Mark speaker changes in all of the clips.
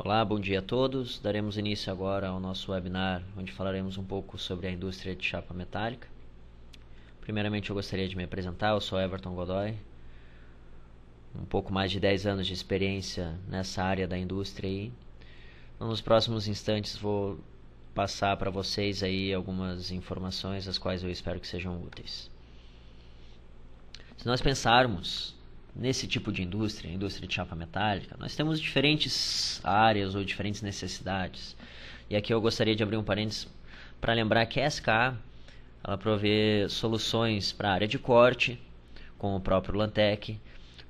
Speaker 1: Olá, bom dia a todos. Daremos início agora ao nosso webinar, onde falaremos um pouco sobre a indústria de chapa metálica. Primeiramente, eu gostaria de me apresentar. Eu sou Everton Godoy, um pouco mais de 10 anos de experiência nessa área da indústria. Nos próximos instantes, vou passar para vocês aí algumas informações, as quais eu espero que sejam úteis. Se nós pensarmos nesse tipo de indústria, a indústria de chapa metálica, nós temos diferentes áreas ou diferentes necessidades. E aqui eu gostaria de abrir um parênteses para lembrar que a SKA ela provê soluções para a área de corte, com o próprio Lantec,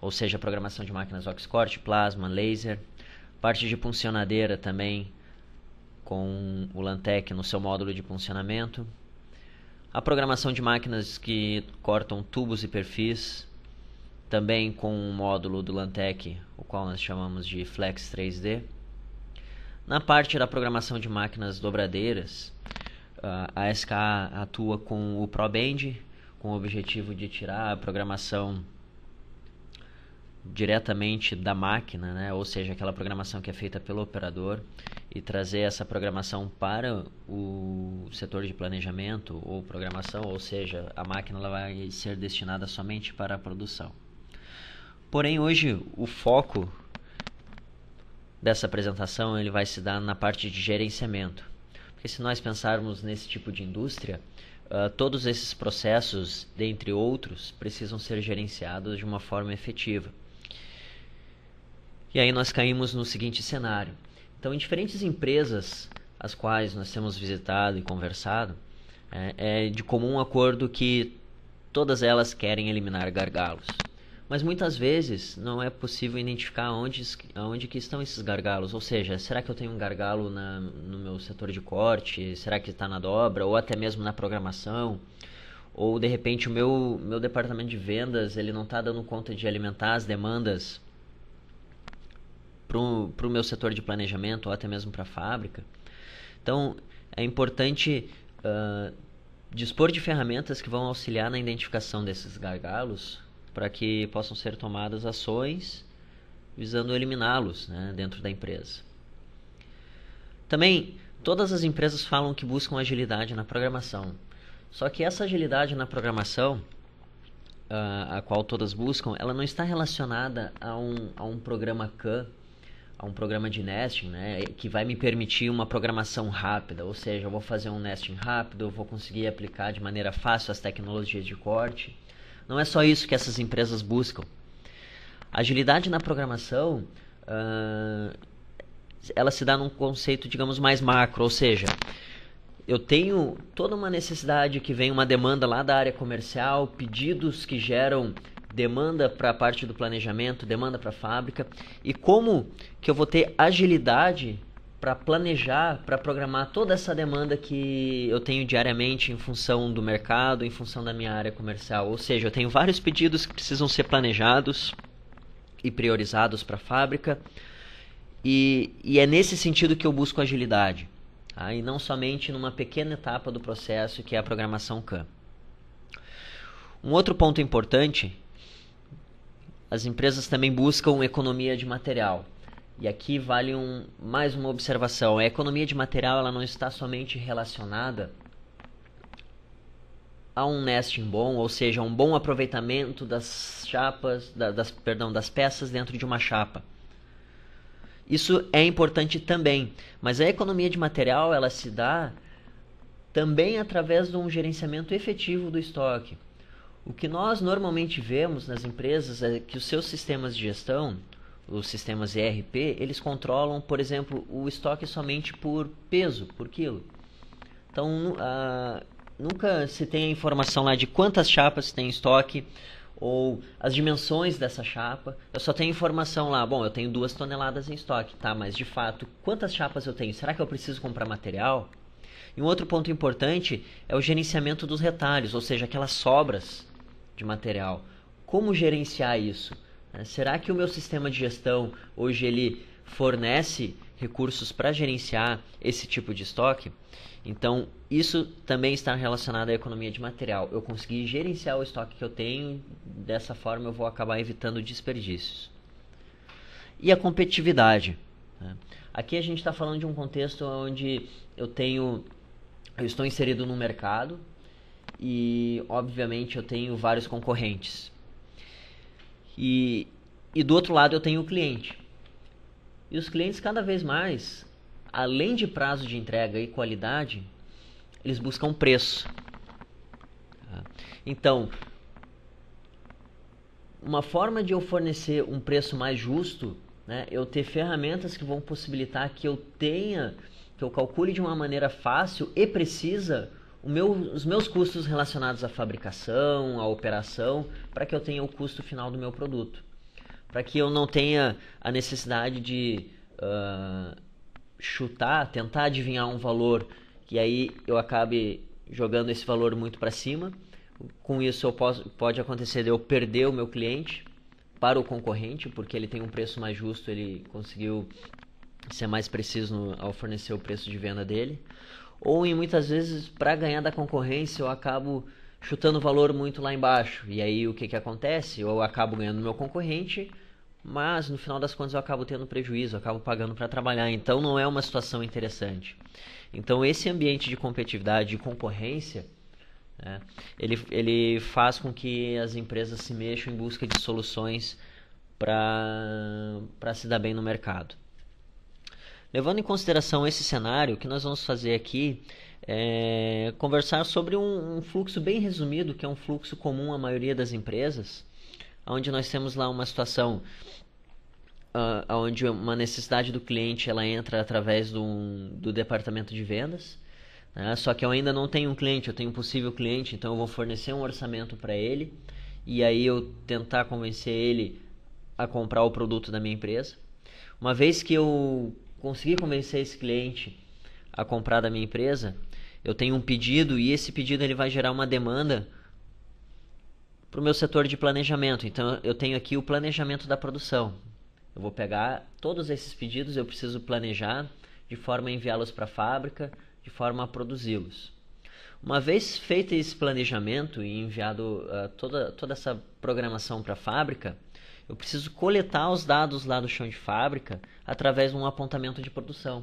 Speaker 1: ou seja, programação de máquinas ox-corte, plasma, laser, parte de puncionadeira também, com o Lantec no seu módulo de puncionamento, a programação de máquinas que cortam tubos e perfis, também com um módulo do Lantec, o qual nós chamamos de Flex 3D. Na parte da programação de máquinas dobradeiras, a SKA atua com o ProBand, com o objetivo de tirar a programação diretamente da máquina, né? Ou seja, aquela programação que é feita pelo operador, e trazer essa programação para o setor de planejamento ou programação, ou seja, a máquina ela vai ser destinada somente para a produção. Porém, hoje o foco dessa apresentação ele vai se dar na parte de gerenciamento. Porque se nós pensarmos nesse tipo de indústria, todos esses processos, dentre outros, precisam ser gerenciados de uma forma efetiva. E aí nós caímos no seguinte cenário. Então, em diferentes empresas as quais nós temos visitado e conversado, é de comum acordo que todas elas querem eliminar gargalos. Mas muitas vezes não é possível identificar onde que estão esses gargalos. Ou seja, será que eu tenho um gargalo no meu setor de corte? Será que está na dobra? Ou até mesmo na programação? Ou de repente o meu departamento de vendas ele não está dando conta de alimentar as demandas para o meu setor de planejamento ou até mesmo para a fábrica? Então é importante dispor de ferramentas que vão auxiliar na identificação desses gargalos, para que possam ser tomadas ações visando eliminá-los, né, dentro da empresa. Também, todas as empresas falam que buscam agilidade na programação. Só que essa agilidade na programação, a qual todas buscam, ela não está relacionada a um programa CAN, a um programa de nesting, né, que vai me permitir uma programação rápida. Ou seja, eu vou fazer um nesting rápido, eu vou conseguir aplicar de maneira fácil as tecnologias de corte. Não é só isso que essas empresas buscam. Agilidade na programação, ela se dá num conceito, digamos, mais macro, ou seja, eu tenho toda uma necessidade que vem uma demanda lá da área comercial, pedidos que geram demanda para a parte do planejamento, demanda para a fábrica, e como que eu vou ter agilidade para planejar, para programar toda essa demanda que eu tenho diariamente em função do mercado, em função da minha área comercial. Ou seja, eu tenho vários pedidos que precisam ser planejados e priorizados para a fábrica, e é nesse sentido que eu busco agilidade, tá? E não somente numa pequena etapa do processo que é a programação CAN. Um outro ponto importante, as empresas também buscam economia de material. E aqui vale mais uma observação. A economia de material ela não está somente relacionada a um nesting bom, ou seja, um bom aproveitamento das chapas, das peças dentro de uma chapa. Isso é importante também, mas a economia de material ela se dá também através de um gerenciamento efetivo do estoque. O que nós normalmente vemos nas empresas é que os seus sistemas de gestão, os sistemas ERP, eles controlam, por exemplo, o estoque somente por peso, por quilo. Então, nunca se tem a informação lá de quantas chapas tem em estoque ou as dimensões dessa chapa. Eu só tenho informação lá, bom, eu tenho 2 toneladas em estoque, tá? Mas de fato, quantas chapas eu tenho? Será que eu preciso comprar material? E um outro ponto importante é o gerenciamento dos retalhos, ou seja, aquelas sobras de material. Como gerenciar isso? Será que o meu sistema de gestão hoje ele fornece recursos para gerenciar esse tipo de estoque? Então, isso também está relacionado à economia de material. Eu consegui gerenciar o estoque que eu tenho, dessa forma eu vou acabar evitando desperdícios. E a competitividade. Aqui a gente está falando de um contexto onde eu estou inserido no mercado e, obviamente, eu tenho vários concorrentes. E do outro lado eu tenho o cliente. E os clientes cada vez mais, além de prazo de entrega e qualidade, eles buscam preço. Então, uma forma de eu fornecer um preço mais justo, né, eu ter ferramentas que vão possibilitar que eu calcule de uma maneira fácil e precisa os meus custos relacionados à fabricação, à operação, para que eu tenha o custo final do meu produto. Para que eu não tenha a necessidade de tentar adivinhar um valor, que aí eu acabe jogando esse valor muito para cima. Com isso pode acontecer de eu perder o meu cliente para o concorrente, porque ele tem um preço mais justo, ele conseguiu ser mais preciso ao fornecer o preço de venda dele. Ou muitas vezes, para ganhar da concorrência, eu acabo chutando o valor muito lá embaixo. E aí o que acontece? Eu acabo ganhando do meu concorrente, mas no final das contas eu acabo tendo prejuízo, eu acabo pagando para trabalhar. Então não é uma situação interessante. Então esse ambiente de competitividade e concorrência, né, ele faz com que as empresas se mexam em busca de soluções para se dar bem no mercado. Levando em consideração esse cenário, o que nós vamos fazer aqui é conversar sobre um fluxo bem resumido, que é um fluxo comum à maioria das empresas, onde nós temos lá uma situação onde uma necessidade do cliente ela entra através do departamento de vendas, né? Só que eu ainda não tenho um cliente, eu tenho um possível cliente, então eu vou fornecer um orçamento para ele e aí eu tentar convencer ele a comprar o produto da minha empresa. Uma vez que eu conseguir convencer esse cliente a comprar da minha empresa, eu tenho um pedido e esse pedido ele vai gerar uma demanda para o meu setor de planejamento. Então eu tenho aqui o planejamento da produção. Eu vou pegar todos esses pedidos, eu preciso planejar de forma a enviá-los para a fábrica, de forma a produzi-los. Uma vez feito esse planejamento e enviado toda essa programação para a fábrica, eu preciso coletar os dados lá do chão de fábrica através de um apontamento de produção.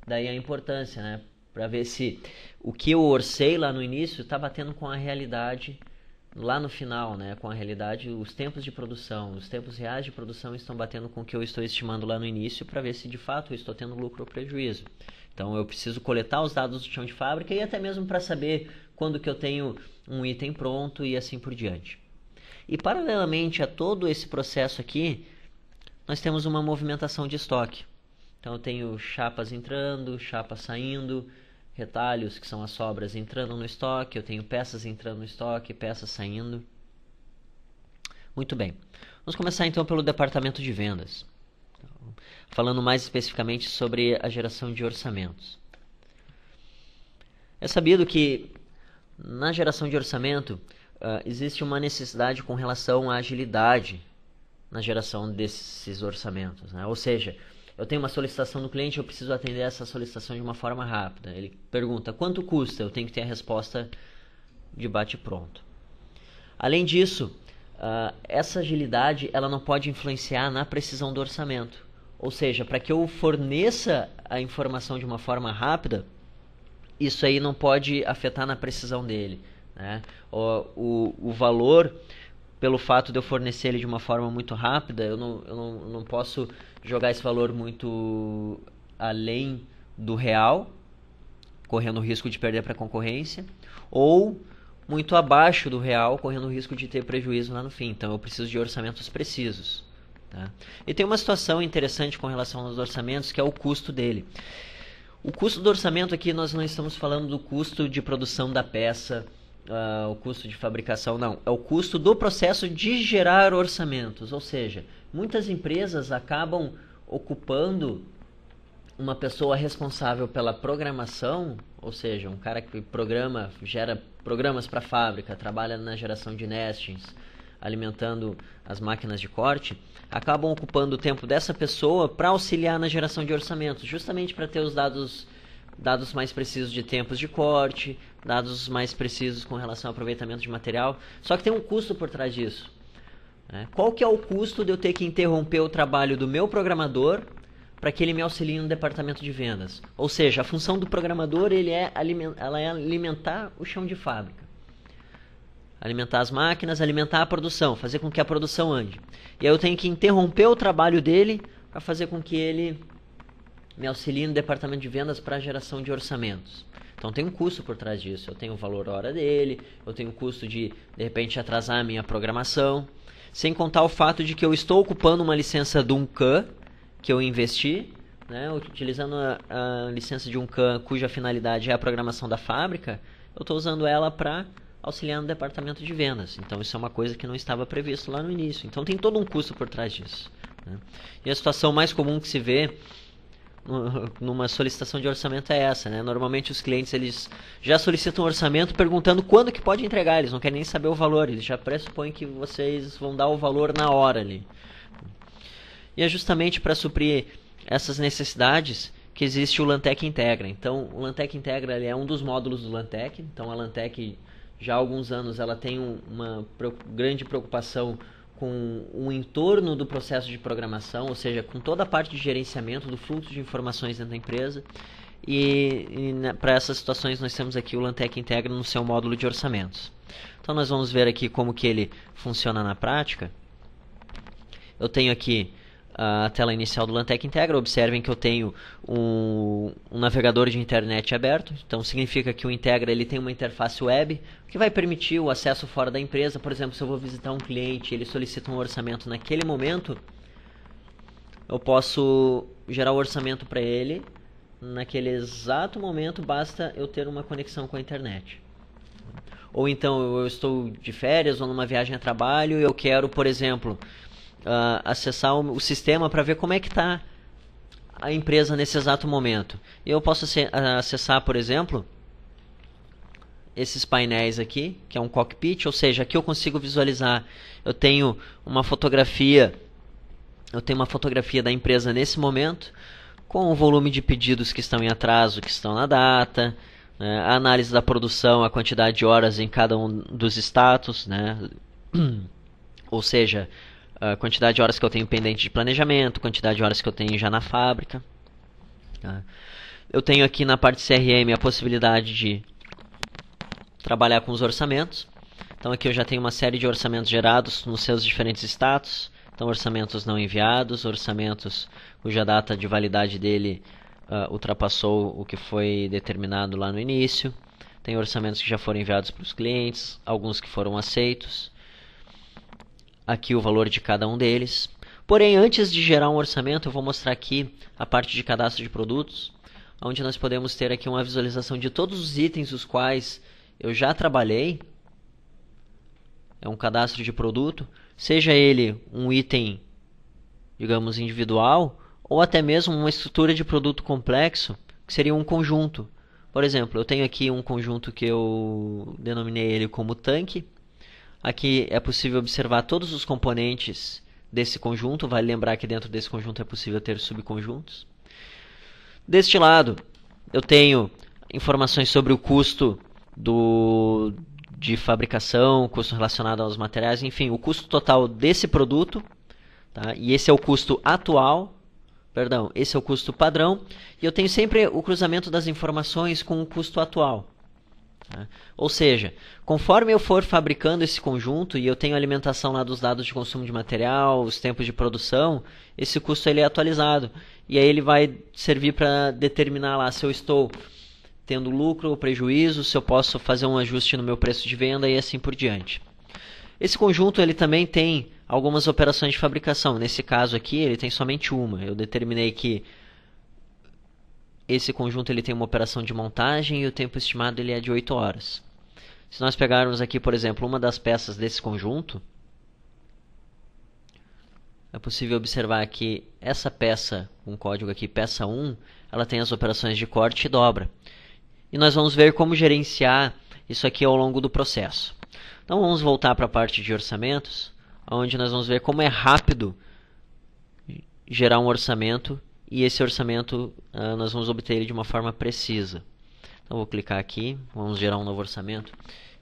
Speaker 1: Daí a importância, né? Para ver se o que eu orcei lá no início está batendo com a realidade lá no final, né? Com a realidade, os tempos de produção, os tempos reais de produção estão batendo com o que eu estou estimando lá no início para ver se de fato eu estou tendo lucro ou prejuízo. Então eu preciso coletar os dados do chão de fábrica e até mesmo para saber quando que eu tenho um item pronto e assim por diante. E paralelamente a todo esse processo aqui, nós temos uma movimentação de estoque. Então eu tenho chapas entrando, chapas saindo, retalhos, que são as sobras, entrando no estoque, eu tenho peças entrando no estoque, peças saindo. Muito bem. Vamos começar então pelo departamento de vendas. Falando mais especificamente sobre a geração de orçamentos. É sabido que na geração de orçamento existe uma necessidade com relação à agilidade na geração desses orçamentos, né? Ou seja, eu tenho uma solicitação do cliente, eu preciso atender essa solicitação de uma forma rápida. Ele pergunta quanto custa, eu tenho que ter a resposta de bate-pronto. Além disso, essa agilidade ela não pode influenciar na precisão do orçamento. Ou seja, para que eu forneça a informação de uma forma rápida, isso aí não pode afetar na precisão dele, né? O valor, pelo fato de eu fornecer ele de uma forma muito rápida, eu não posso jogar esse valor muito além do real, correndo o risco de perder para a concorrência, ou muito abaixo do real, correndo o risco de ter prejuízo lá no fim. Então eu preciso de orçamentos precisos. Tá? E tem uma situação interessante com relação aos orçamentos, que é o custo dele. O custo do orçamento aqui, nós não estamos falando do custo de produção da peça, o custo de fabricação, não. É o custo do processo de gerar orçamentos. Ou seja, muitas empresas acabam ocupando uma pessoa responsável pela programação, ou seja, um cara que gera programas para a fábrica, trabalha na geração de nestings, alimentando as máquinas de corte, acabam ocupando o tempo dessa pessoa para auxiliar na geração de orçamentos, justamente para ter os dados mais precisos de tempos de corte, dados mais precisos com relação ao aproveitamento de material. Só que tem um custo por trás disso. Qual que é o custo de eu ter que interromper o trabalho do meu programador para que ele me auxilie no departamento de vendas. Ou seja, a função do programador ela é alimentar o chão de fábrica. Alimentar as máquinas, alimentar a produção, fazer com que a produção ande. E aí eu tenho que interromper o trabalho dele para fazer com que ele me auxilie no departamento de vendas para a geração de orçamentos. Então tem um custo por trás disso. Eu tenho o valor hora dele, eu tenho o custo de repente, atrasar a minha programação. Sem contar o fato de que eu estou ocupando uma licença de um CAN que eu investi, né, utilizando a licença de um CAN cuja finalidade é a programação da fábrica, eu estou usando ela para auxiliar no departamento de vendas. Então isso é uma coisa que não estava previsto lá no início. Então tem todo um custo por trás disso, né? E a situação mais comum que se vê numa solicitação de orçamento é essa, né? Normalmente os clientes eles já solicitam um orçamento perguntando quando que pode entregar, eles não querem nem saber o valor, eles já pressupõem que vocês vão dar o valor na hora ali. E é justamente para suprir essas necessidades que existe o Lantec Integra. Então o Lantec Integra ele é um dos módulos do Lantec, então a Lantec já há alguns anos ela tem uma grande preocupação com o entorno do processo de programação, ou seja, com toda a parte de gerenciamento do fluxo de informações dentro da empresa. E para essas situações nós temos aqui o Lantec Integra no seu módulo de orçamentos. Então nós vamos ver aqui como que ele funciona na prática. Eu tenho aqui a tela inicial do Lantec Integra. Observem que eu tenho um navegador de internet aberto. Então significa que o Integra ele tem uma interface web que vai permitir o acesso fora da empresa. Por exemplo, se eu vou visitar um cliente e ele solicita um orçamento naquele momento, eu posso gerar o orçamento para ele naquele exato momento, basta eu ter uma conexão com a internet. Ou então eu estou de férias ou numa viagem a trabalho e eu quero, por exemplo, acessar o sistema para ver como é que está a empresa nesse exato momento. E eu posso acessar, por exemplo, esses painéis aqui, que é um cockpit, ou seja, aqui eu consigo visualizar, eu tenho uma fotografia da empresa nesse momento, com o volume de pedidos que estão em atraso, que estão na data, né, a análise da produção, a quantidade de horas em cada um dos status, né, ou seja, a quantidade de horas que eu tenho pendente de planejamento, quantidade de horas que eu tenho já na fábrica. Tá? Eu tenho aqui na parte CRM a possibilidade de trabalhar com os orçamentos. Então aqui eu já tenho uma série de orçamentos gerados nos seus diferentes status. Então orçamentos não enviados, orçamentos cuja data de validade dele ultrapassou o que foi determinado lá no início. Tem orçamentos que já foram enviados para os clientes, alguns que foram aceitos. Aqui o valor de cada um deles. Porém, antes de gerar um orçamento, eu vou mostrar aqui a parte de cadastro de produtos, onde nós podemos ter aqui uma visualização de todos os itens os quais eu já trabalhei. É um cadastro de produto, seja ele um item, digamos, individual, ou até mesmo uma estrutura de produto complexo, que seria um conjunto. Por exemplo, eu tenho aqui um conjunto que eu denominei ele como tanque. Aqui é possível observar todos os componentes desse conjunto. Vale lembrar que dentro desse conjunto é possível ter subconjuntos. Deste lado, eu tenho informações sobre o custo de fabricação, custo relacionado aos materiais, enfim, o custo total desse produto. Tá? E esse é o custo atual. Perdão, esse é o custo padrão. E eu tenho sempre o cruzamento das informações com o custo atual. Ou seja, conforme eu for fabricando esse conjunto e eu tenho alimentação lá dos dados de consumo de material, os tempos de produção, esse custo ele é atualizado. E aí ele vai servir para determinar lá se eu estou tendo lucro ou prejuízo, se eu posso fazer um ajuste no meu preço de venda e assim por diante. Esse conjunto ele também tem algumas operações de fabricação. Nesse caso aqui ele tem somente uma. Eu determinei que esse conjunto ele tem uma operação de montagem e o tempo estimado ele é de 8 horas. Se nós pegarmos aqui, por exemplo, uma das peças desse conjunto, é possível observar que essa peça, com código aqui, peça 1, ela tem as operações de corte e dobra. E nós vamos ver como gerenciar isso aqui ao longo do processo. Então vamos voltar para a parte de orçamentos, onde nós vamos ver como é rápido gerar um orçamento. E esse orçamento nós vamos obter ele de uma forma precisa. Então vou clicar aqui, vamos gerar um novo orçamento.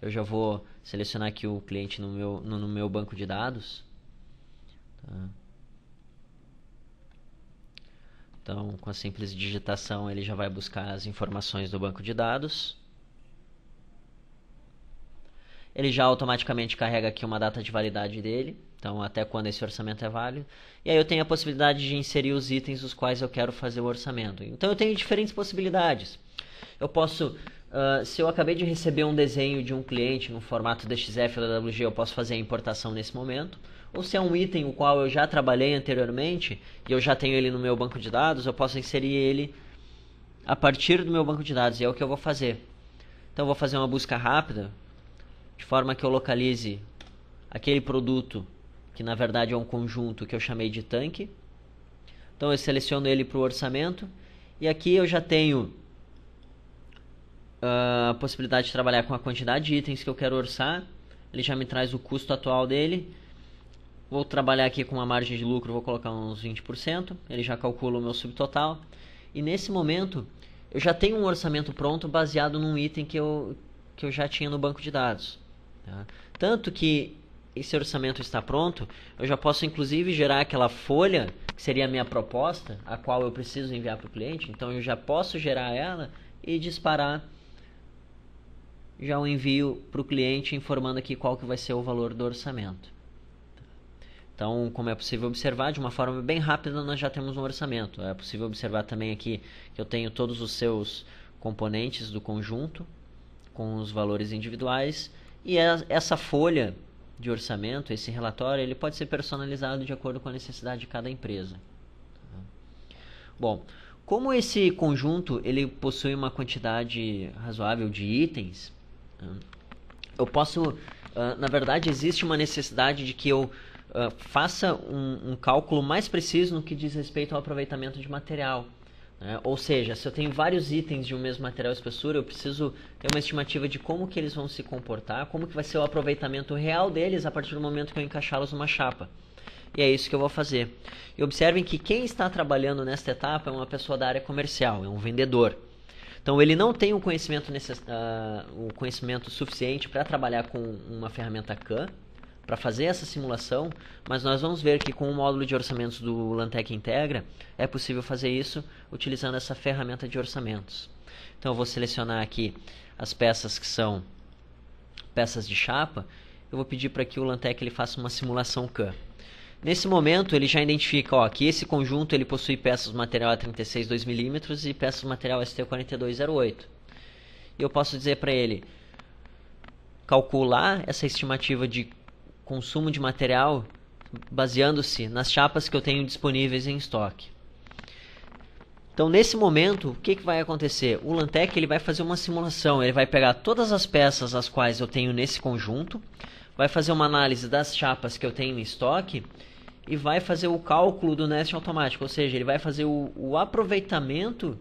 Speaker 1: Eu já vou selecionar aqui o cliente no meu banco de dados. Tá. Então, com a simples digitação, ele já vai buscar as informações do banco de dados. Ele já automaticamente carrega aqui uma data de validade dele, então até quando esse orçamento é válido. E aí eu tenho a possibilidade de inserir os itens dos quais eu quero fazer o orçamento. Então eu tenho diferentes possibilidades. Eu posso, se eu acabei de receber um desenho de um cliente no formato DXF ou DWG, eu posso fazer a importação nesse momento. Ou se é um item o qual eu já trabalhei anteriormente e eu já tenho ele no meu banco de dados, eu posso inserir ele a partir do meu banco de dados, e é o que eu vou fazer. Então eu vou fazer uma busca rápida, de forma que eu localize aquele produto, que na verdade é um conjunto que eu chamei de tanque. Então eu seleciono ele para o orçamento, e aqui eu já tenho a possibilidade de trabalhar com a quantidade de itens que eu quero orçar. Ele já me traz o custo atual dele. Vou trabalhar aqui com uma margem de lucro, vou colocar uns 20%, ele já calcula o meu subtotal. E nesse momento, eu já tenho um orçamento pronto baseado num item que eu já tinha no banco de dados. Tá? Tanto que esse orçamento está pronto, eu já posso inclusive gerar aquela folha, que seria a minha proposta, a qual eu preciso enviar para o cliente. Então eu já posso gerar ela e disparar já o envio para o cliente, informando aqui qual que vai ser o valor do orçamento. Então, como é possível observar, de uma forma bem rápida nós já temos um orçamento. É possível observar também aqui que eu tenho todos os seus componentes do conjunto, com os valores individuais, e essa folha de orçamento, esse relatório, ele pode ser personalizado de acordo com a necessidade de cada empresa. Bom, como esse conjunto ele possui uma quantidade razoável de itens, eu posso, na verdade, existe uma necessidade de que eu faça um cálculo mais preciso no que diz respeito ao aproveitamento de material. Ou seja, se eu tenho vários itens de um mesmo material e espessura, eu preciso ter uma estimativa de como que eles vão se comportar, como que vai ser o aproveitamento real deles a partir do momento que eu encaixá-los numa chapa. E é isso que eu vou fazer. E observem que quem está trabalhando nesta etapa é uma pessoa da área comercial, é um vendedor. Então ele não tem o conhecimento suficiente para trabalhar com uma ferramenta CAM, para fazer essa simulação, mas nós vamos ver que com o módulo de orçamentos do Lantec Integra é possível fazer isso utilizando essa ferramenta de orçamentos. Então eu vou selecionar aqui as peças que são peças de chapa. Eu vou pedir para que o Lantec ele faça uma simulação CAM. Nesse momento ele já identifica que esse conjunto ele possui peças do material A36 2mm e peças do material ST4208. E eu posso dizer para ele calcular essa estimativa de consumo de material baseando-se nas chapas que eu tenho disponíveis em estoque. Então nesse momento, o que vai acontecer? O Lantec ele vai fazer uma simulação, ele vai pegar todas as peças as quais eu tenho nesse conjunto, vai fazer uma análise das chapas que eu tenho em estoque e vai fazer o cálculo do nesting automático, ou seja, ele vai fazer o aproveitamento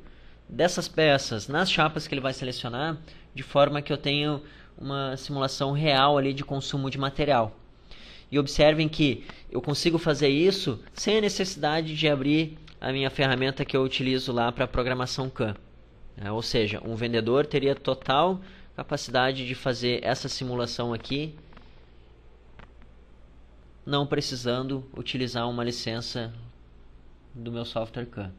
Speaker 1: dessas peças nas chapas que ele vai selecionar, de forma que eu tenha uma simulação real ali de consumo de material. E observem que eu consigo fazer isso sem a necessidade de abrir a minha ferramenta que eu utilizo lá para programação CAM. Ou seja, um vendedor teria total capacidade de fazer essa simulação aqui, não precisando utilizar uma licença do meu software CAM.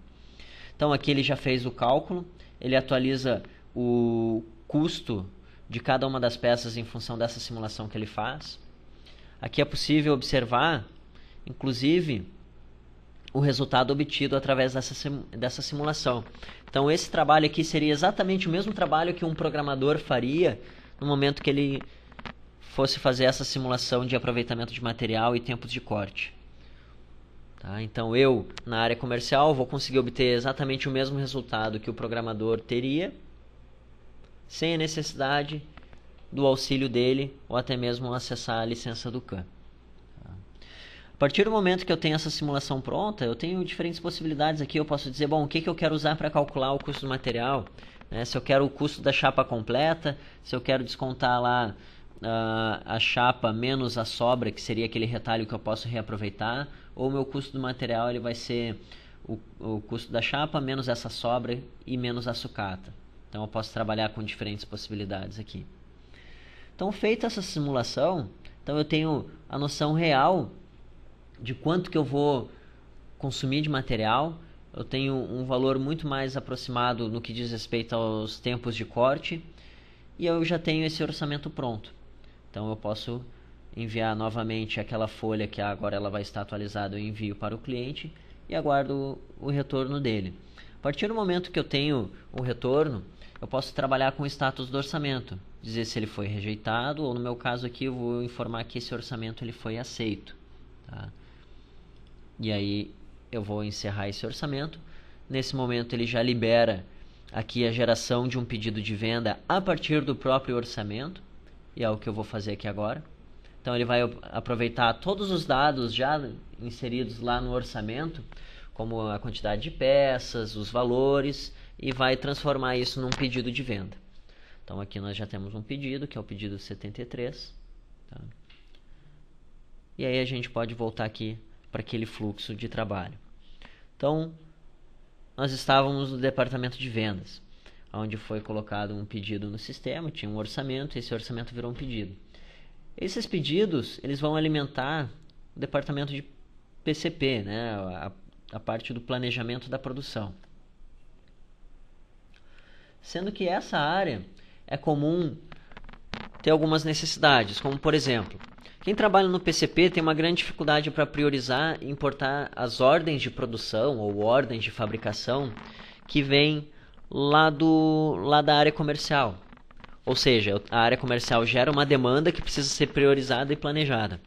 Speaker 1: Então aqui ele já fez o cálculo, ele atualiza o custo de cada uma das peças em função dessa simulação que ele faz. Aqui é possível observar, inclusive, o resultado obtido através dessa simulação. Então esse trabalho aqui seria exatamente o mesmo trabalho que um programador faria no momento que ele fosse fazer essa simulação de aproveitamento de material e tempos de corte. Tá? Então eu, na área comercial, vou conseguir obter exatamente o mesmo resultado que o programador teria, sem a necessidade do auxílio dele ou até mesmo acessar a licença do CAM. A partir do momento que eu tenho essa simulação pronta, eu tenho diferentes possibilidades aqui. Eu posso dizer, bom, o que eu quero usar para calcular o custo do material, né? Se eu quero o custo da chapa completa, se eu quero descontar lá a chapa menos a sobra, que seria aquele retalho que eu posso reaproveitar, ou o meu custo do material ele vai ser o custo da chapa menos essa sobra e menos a sucata. Então eu posso trabalhar com diferentes possibilidades aqui. Então feita essa simulação, então eu tenho a noção real de quanto que eu vou consumir de material, eu tenho um valor muito mais aproximado no que diz respeito aos tempos de corte e eu já tenho esse orçamento pronto. Então eu posso enviar novamente aquela folha que agora ela vai estar atualizada, eu envio para o cliente e aguardo o retorno dele. A partir do momento que eu tenho o retorno, eu posso trabalhar com o status do orçamento, dizer se ele foi rejeitado ou no meu caso aqui eu vou informar que esse orçamento ele foi aceito. Tá? E aí eu vou encerrar esse orçamento. Nesse momento ele já libera aqui a geração de um pedido de venda a partir do próprio orçamento, e é o que eu vou fazer aqui agora. Então ele vai aproveitar todos os dados já inseridos lá no orçamento, como a quantidade de peças, os valores, e vai transformar isso num pedido de venda. Então aqui nós já temos um pedido, que é o pedido 73. Tá? E aí a gente pode voltar aqui para aquele fluxo de trabalho. Então, nós estávamos no departamento de vendas, onde foi colocado um pedido no sistema, tinha um orçamento, e esse orçamento virou um pedido. Esses pedidos, eles vão alimentar o departamento de PCP, né, a parte do planejamento da produção. Sendo que essa área é comum ter algumas necessidades, como por exemplo, quem trabalha no PCP tem uma grande dificuldade para priorizar e importar as ordens de produção ou ordens de fabricação que vêm lá da área comercial. Ou seja, a área comercial gera uma demanda que precisa ser priorizada e planejada.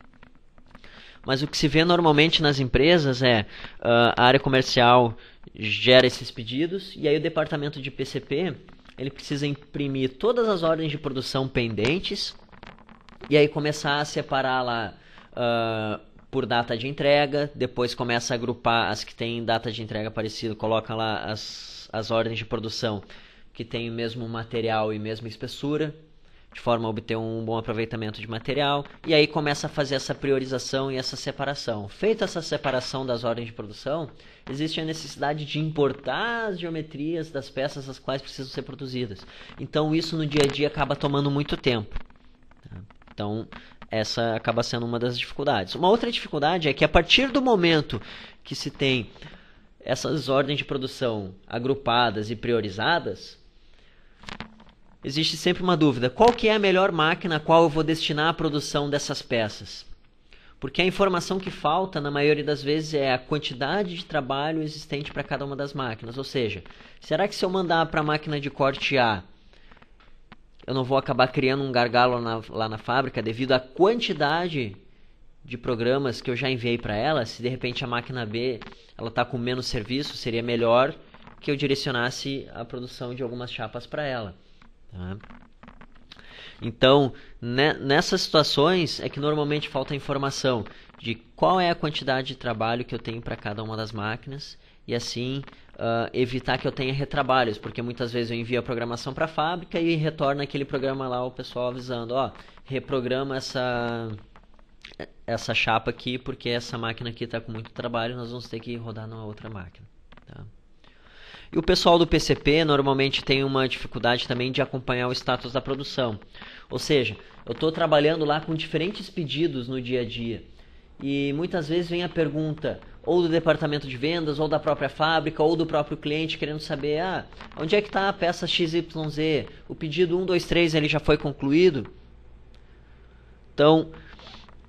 Speaker 1: Mas o que se vê normalmente nas empresas é a área comercial gera esses pedidos e aí o departamento de PCP ele precisa imprimir todas as ordens de produção pendentes e aí começar a separar lá por data de entrega, depois começa a agrupar as que têm data de entrega parecida, coloca lá as ordens de produção que têm o mesmo material e mesma espessura, de forma a obter um bom aproveitamento de material, e aí começa a fazer essa priorização e essa separação. Feita essa separação das ordens de produção, existe a necessidade de importar as geometrias das peças as quais precisam ser produzidas. Então isso no dia a dia acaba tomando muito tempo. Então, essa acaba sendo uma das dificuldades. Uma outra dificuldade é que a partir do momento que se tem essas ordens de produção agrupadas e priorizadas, existe sempre uma dúvida. Qual que é a melhor máquina a qual eu vou destinar a produção dessas peças? Porque a informação que falta, na maioria das vezes, é a quantidade de trabalho existente para cada uma das máquinas. Ou seja, será que se eu mandar para a máquina de corte A, eu não vou acabar criando um gargalo lá na fábrica devido à quantidade de programas que eu já enviei para ela? Se de repente a máquina B está com menos serviço, seria melhor que eu direcionasse a produção de algumas chapas para ela. Tá? Então, nessas situações é que normalmente falta informação de qual é a quantidade de trabalho que eu tenho para cada uma das máquinas e assim evitar que eu tenha retrabalhos, porque muitas vezes eu envio a programação para a fábrica e retorna aquele programa lá o pessoal avisando, reprograma essa chapa aqui porque essa máquina aqui está com muito trabalho, nós vamos ter que rodar numa outra máquina. Tá? E o pessoal do PCP normalmente tem uma dificuldade também de acompanhar o status da produção. Ou seja, eu estou trabalhando lá com diferentes pedidos no dia a dia. E muitas vezes vem a pergunta ou do departamento de vendas, ou da própria fábrica, ou do próprio cliente querendo saber onde é que está a peça XYZ? O pedido 1, 2, 3 ele já foi concluído? Então,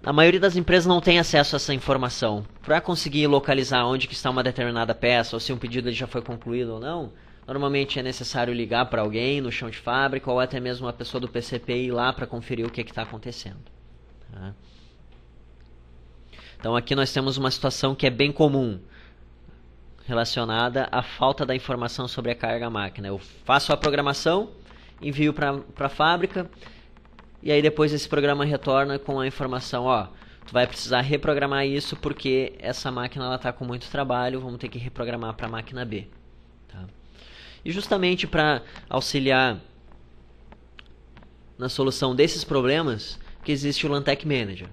Speaker 1: a maioria das empresas não tem acesso a essa informação. Para conseguir localizar onde que está uma determinada peça, ou se um pedido ele já foi concluído ou não, normalmente é necessário ligar para alguém no chão de fábrica, ou até mesmo uma pessoa do PCP ir lá para conferir o que está acontecendo. Tá? Então aqui nós temos uma situação que é bem comum, relacionada à falta da informação sobre a carga máquina. Eu faço a programação, envio para a fábrica, e aí depois esse programa retorna com a informação, tu vai precisar reprogramar isso porque essa máquina está com muito trabalho, vamos ter que reprogramar para a máquina B. Tá? E justamente para auxiliar na solução desses problemas, que existe o Lantec Manager.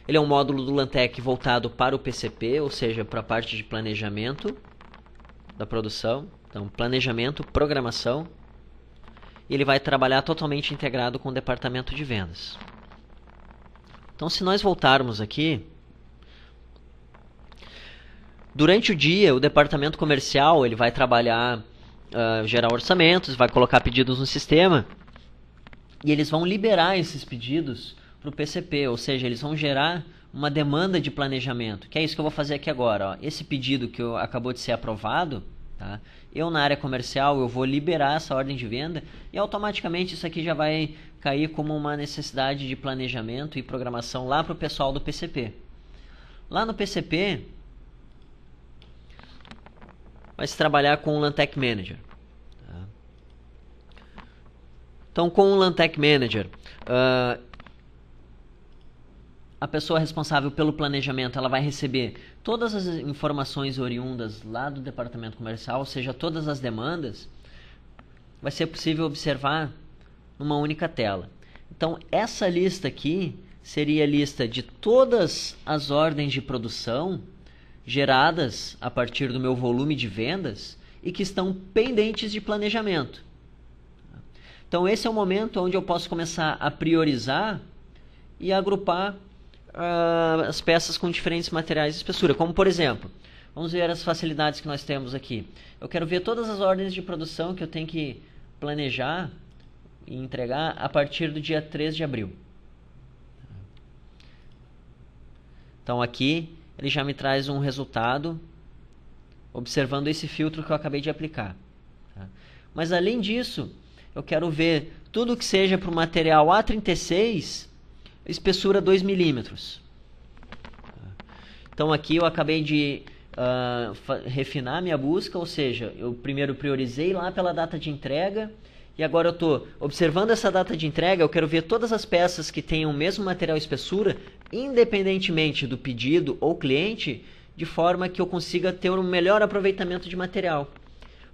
Speaker 1: Ele é um módulo do Lantec voltado para o PCP, ou seja, para a parte de planejamento da produção. Então, planejamento, programação. E ele vai trabalhar totalmente integrado com o departamento de vendas. Então, se nós voltarmos aqui, Durante o dia, o departamento comercial ele vai trabalhar, gerar orçamentos, vai colocar pedidos no sistema e eles vão liberar esses pedidos para o PCP, ou seja, eles vão gerar uma demanda de planejamento, que é isso que eu vou fazer aqui agora. Ó. Esse pedido que acabou de ser aprovado, tá? Eu na área comercial eu vou liberar essa ordem de venda e automaticamente isso aqui já vai cair como uma necessidade de planejamento e programação lá para o pessoal do PCP. Lá no PCP vai se trabalhar com o Lantec Manager. Tá? Então com o Lantec Manager, a pessoa responsável pelo planejamento ela vai receber todas as informações oriundas lá do departamento comercial, ou seja, todas as demandas, vai ser possível observar numa única tela. Então, essa lista aqui seria a lista de todas as ordens de produção geradas a partir do meu volume de vendas e que estão pendentes de planejamento. Então, esse é o momento onde eu posso começar a priorizar e agrupar as peças com diferentes materiais de espessura, como por exemplo, vamos ver as facilidades que nós temos aqui. Eu quero ver todas as ordens de produção que eu tenho que planejar e entregar a partir do dia 3 de abril. Então aqui ele já me traz um resultado observando esse filtro que eu acabei de aplicar. Mas além disso, eu quero ver tudo que seja para o material A36 espessura 2 milímetros. Então aqui eu acabei de refinar minha busca, ou seja, eu primeiro priorizei lá pela data de entrega e agora eu estou observando essa data de entrega, eu quero ver todas as peças que tenham o mesmo material espessura, independentemente do pedido ou cliente, de forma que eu consiga ter um melhor aproveitamento de material.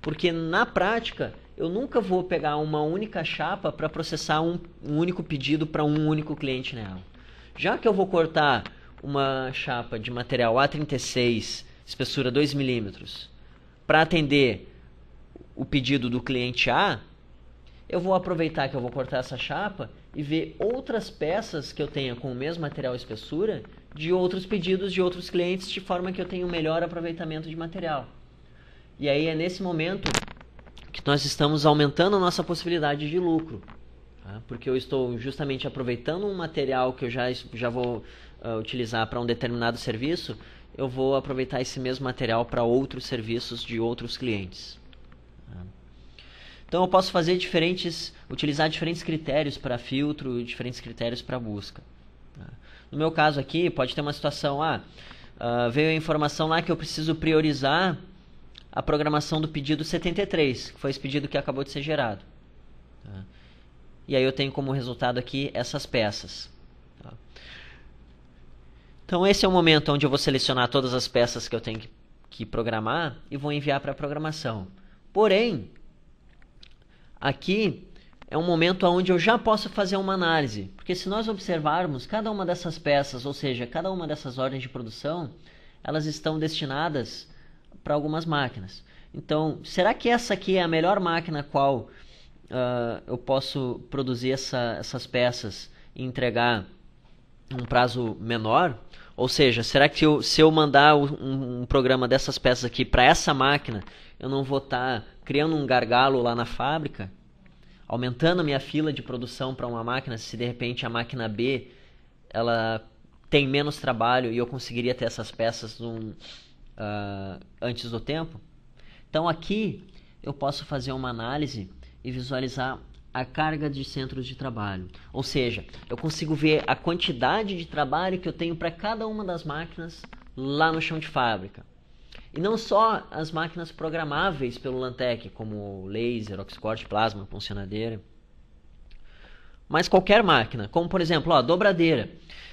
Speaker 1: Porque na prática, eu nunca vou pegar uma única chapa para processar um único pedido para um único cliente nela. Já que eu vou cortar uma chapa de material A36, espessura 2 milímetros, para atender o pedido do cliente A, eu vou aproveitar que eu vou cortar essa chapa e ver outras peças que eu tenha com o mesmo material e espessura de outros pedidos de outros clientes, de forma que eu tenha um melhor aproveitamento de material. E aí é nesse momento que nós estamos aumentando a nossa possibilidade de lucro, tá? Porque eu estou justamente aproveitando um material que eu já vou utilizar para um determinado serviço, eu vou aproveitar esse mesmo material para outros serviços de outros clientes. Tá? Então eu posso utilizar diferentes critérios para filtro e diferentes critérios para busca. Tá? No meu caso aqui, pode ter uma situação, veio a informação lá que eu preciso priorizar a programação do pedido 73, que foi esse pedido que acabou de ser gerado. Tá? E aí eu tenho como resultado aqui essas peças. Tá? Então esse é o momento onde eu vou selecionar todas as peças que eu tenho que programar e vou enviar para a programação. Porém, aqui é um momento onde eu já posso fazer uma análise, porque se nós observarmos cada uma dessas peças, ou seja, cada uma dessas ordens de produção, elas estão destinadas para algumas máquinas. Então, será que essa aqui é a melhor máquina a qual eu posso produzir essas peças e entregar um prazo menor? Ou seja, será que se eu mandar um programa dessas peças aqui para essa máquina, eu não vou estar criando um gargalo lá na fábrica, aumentando a minha fila de produção para uma máquina, se de repente a máquina B ela tem menos trabalho e eu conseguiria ter essas peças antes do tempo? Então aqui eu posso fazer uma análise e visualizar a carga de centros de trabalho. Ou seja, eu consigo ver a quantidade de trabalho que eu tenho para cada uma das máquinas lá no chão de fábrica. E não só as máquinas programáveis pelo Lantec, como laser, oxcorte, plasma, funcionadeira, mas qualquer máquina, como por exemplo, a dobradeira.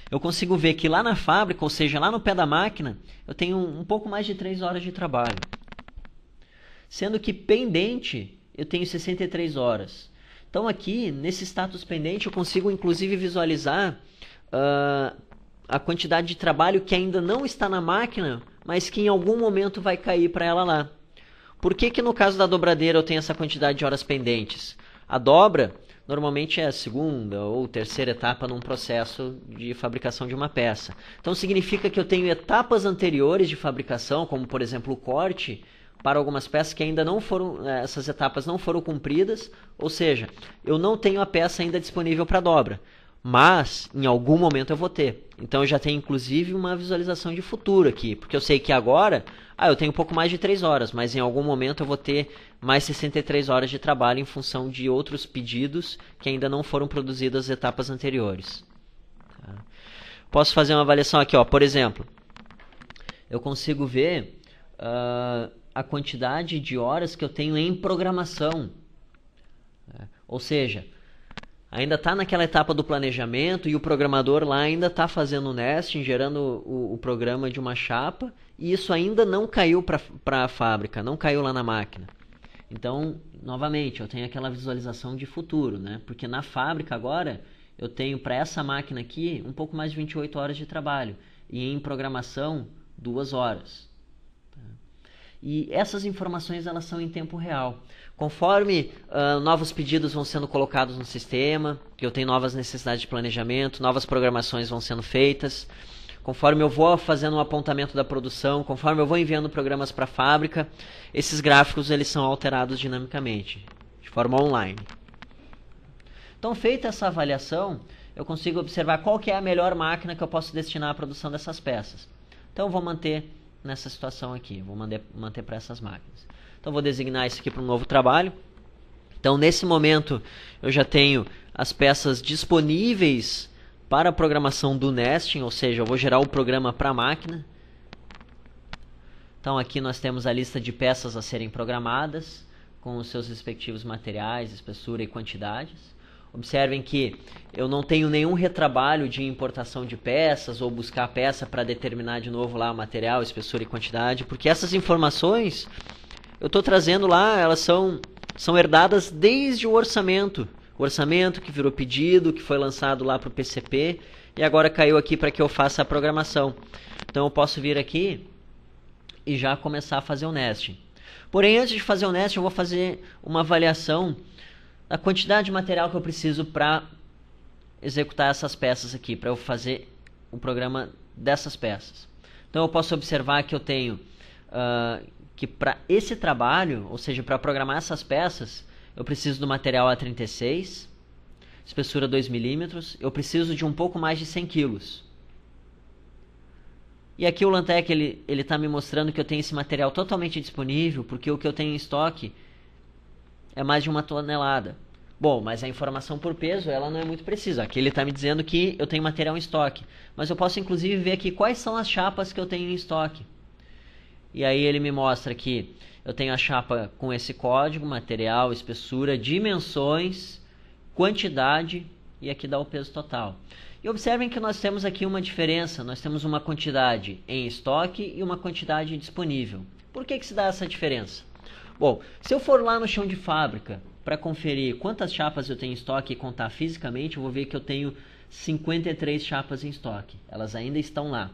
Speaker 1: Eu consigo ver que lá na fábrica, ou seja, lá no pé da máquina, eu tenho um pouco mais de 3 horas de trabalho. Sendo que pendente, eu tenho 63 horas. Então aqui, nesse status pendente, eu consigo inclusive visualizar a quantidade de trabalho que ainda não está na máquina, mas que em algum momento vai cair para ela lá. Por que no caso da dobradeira eu tenho essa quantidade de horas pendentes? A dobra normalmente é a segunda ou terceira etapa num processo de fabricação de uma peça. Então significa que eu tenho etapas anteriores de fabricação, como por exemplo o corte, para algumas peças que ainda não foram, essas etapas não foram cumpridas, ou seja, eu não tenho a peça ainda disponível para dobra, mas em algum momento eu vou ter. Então eu já tenho inclusive uma visualização de futuro aqui, porque eu sei que agora, eu tenho um pouco mais de 3 horas, mas em algum momento eu vou ter mais 63 horas de trabalho em função de outros pedidos que ainda não foram produzidos as etapas anteriores. Tá? Posso fazer uma avaliação aqui, por exemplo, eu consigo ver a quantidade de horas que eu tenho em programação. Ou seja, ainda está naquela etapa do planejamento e o programador lá ainda está fazendo o nesting, gerando o programa de uma chapa, e isso ainda não caiu para a fábrica, não caiu lá na máquina. Então, novamente, eu tenho aquela visualização de futuro, né? Porque na fábrica agora eu tenho para essa máquina aqui um pouco mais de 28 horas de trabalho e em programação 2 horas. E essas informações elas são em tempo real. Conforme novos pedidos vão sendo colocados no sistema, que eu tenho novas necessidades de planejamento, novas programações vão sendo feitas, conforme eu vou fazendo um apontamento da produção, conforme eu vou enviando programas para a fábrica, esses gráficos eles são alterados dinamicamente, de forma online. Então, feita essa avaliação, eu consigo observar qual que é a melhor máquina que eu posso destinar à produção dessas peças. Então, eu vou manter nessa situação aqui, vou manter para essas máquinas. Então vou designar isso aqui para um novo trabalho. Então nesse momento eu já tenho as peças disponíveis para a programação do nesting, ou seja, eu vou gerar o programa para a máquina. Então aqui nós temos a lista de peças a serem programadas, com os seus respectivos materiais, espessura e quantidades. Observem que eu não tenho nenhum retrabalho de importação de peças ou buscar a peça para determinar de novo lá o material, espessura e quantidade, porque essas informações eu estou trazendo lá, elas são herdadas desde o orçamento que virou pedido, que foi lançado lá para o PCP e agora caiu aqui para que eu faça a programação. Então eu posso vir aqui e já começar a fazer o nesting. Porém, antes de fazer o nesting, eu vou fazer uma avaliação a quantidade de material que eu preciso para executar essas peças aqui, para eu fazer o programa dessas peças. Então eu posso observar que eu tenho que para esse trabalho, ou seja, para programar essas peças, eu preciso do material A36, espessura 2 mm, eu preciso de um pouco mais de 100 kg. E aqui o Lantec ele está me mostrando que eu tenho esse material totalmente disponível, porque o que eu tenho em estoque é mais de 1 tonelada. Bom, mas a informação por peso ela não é muito precisa. Aqui ele está me dizendo que eu tenho material em estoque. Mas eu posso inclusive ver aqui quais são as chapas que eu tenho em estoque. E aí ele me mostra que eu tenho a chapa com esse código, material, espessura, dimensões, quantidade e aqui dá o peso total. E observem que nós temos aqui uma diferença. Nós temos uma quantidade em estoque e uma quantidade disponível. Por que se dá essa diferença? Bom, se eu for lá no chão de fábrica para conferir quantas chapas eu tenho em estoque e contar fisicamente, eu vou ver que eu tenho 53 chapas em estoque. Elas ainda estão lá.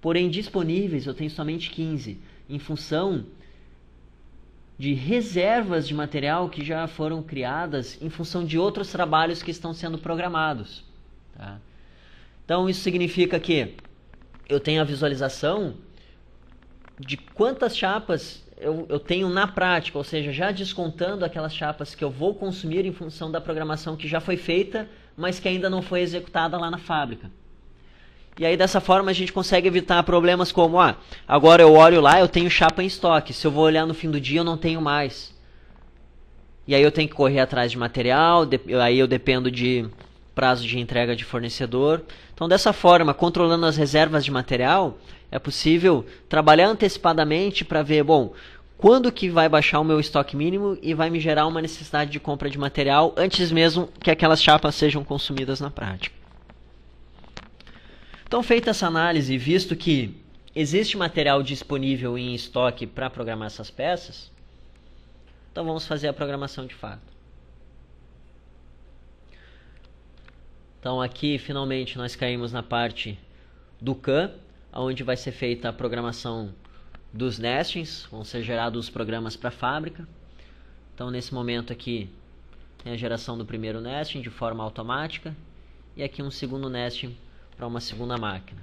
Speaker 1: Porém, disponíveis eu tenho somente 15, em função de reservas de material que já foram criadas em função de outros trabalhos que estão sendo programados. Tá? Então, isso significa que eu tenho a visualização de quantas chapas eu tenho na prática, ou seja, já descontando aquelas chapas que eu vou consumir em função da programação que já foi feita, mas que ainda não foi executada lá na fábrica. E aí dessa forma a gente consegue evitar problemas como, agora eu olho lá, eu tenho chapa em estoque, se eu vou olhar no fim do dia eu não tenho mais. E aí eu tenho que correr atrás de material, aí eu dependo de prazo de entrega de fornecedor. Então dessa forma, controlando as reservas de material, é possível trabalhar antecipadamente para ver, quando que vai baixar o meu estoque mínimo e vai me gerar uma necessidade de compra de material antes mesmo que aquelas chapas sejam consumidas na prática. Então, feita essa análise, visto que existe material disponível em estoque para programar essas peças, então vamos fazer a programação de fato. Então aqui, finalmente, nós caímos na parte do CAN, onde vai ser feita a programação dos nestings, vão ser gerados os programas para a fábrica. Então, nesse momento aqui, tem a geração do primeiro nesting de forma automática e aqui um segundo nesting para uma segunda máquina.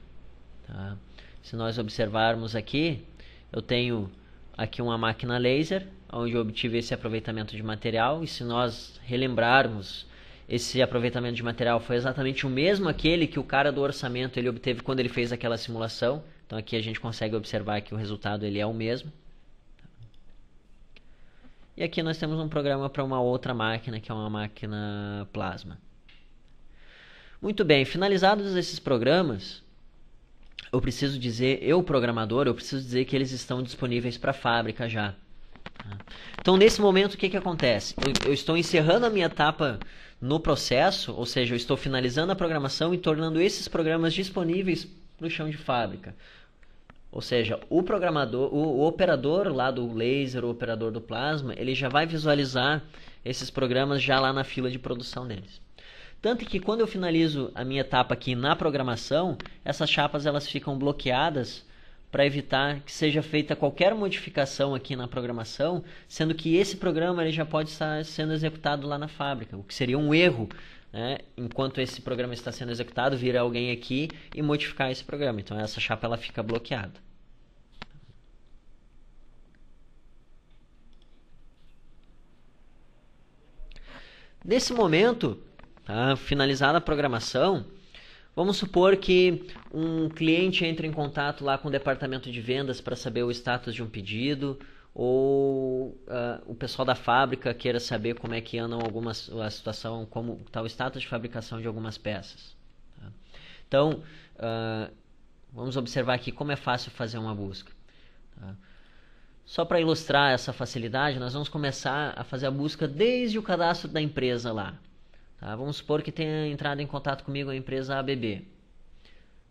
Speaker 1: Tá? Se nós observarmos aqui, eu tenho aqui uma máquina laser, onde eu obtive esse aproveitamento de material, e se nós relembrarmos, esse aproveitamento de material foi exatamente o mesmo aquele que o cara do orçamento ele obteve quando ele fez aquela simulação. Então aqui a gente consegue observar que o resultado ele é o mesmo. E aqui nós temos um programa para uma outra máquina, que é uma máquina plasma. Muito bem, finalizados esses programas, eu preciso dizer, eu programador, eu preciso dizer que eles estão disponíveis para a fábrica já. Então nesse momento o que acontece? Eu estou encerrando a minha etapa no processo, ou seja, eu estou finalizando a programação e tornando esses programas disponíveis no chão de fábrica. Ou seja, o programador, o operador lá do laser, o operador do plasma, ele já vai visualizar esses programas já lá na fila de produção deles. Tanto que quando eu finalizo a minha etapa aqui na programação, essas chapas elas ficam bloqueadas para evitar que seja feita qualquer modificação aqui na programação, sendo que esse programa ele já pode estar sendo executado lá na fábrica, o que seria um erro, né? Enquanto esse programa está sendo executado, vir alguém aqui e modificar esse programa. Então essa chapa ela fica bloqueada. Nesse momento, tá, finalizada a programação, vamos supor que um cliente entre em contato lá com o departamento de vendas para saber o status de um pedido, ou o pessoal da fábrica queira saber como é que andam a situação, como está o status de fabricação de algumas peças. Tá? Então, vamos observar aqui como é fácil fazer uma busca. Tá? Só para ilustrar essa facilidade, nós vamos começar a fazer a busca desde o cadastro da empresa lá. Tá? Vamos supor que tenha entrado em contato comigo a empresa ABB.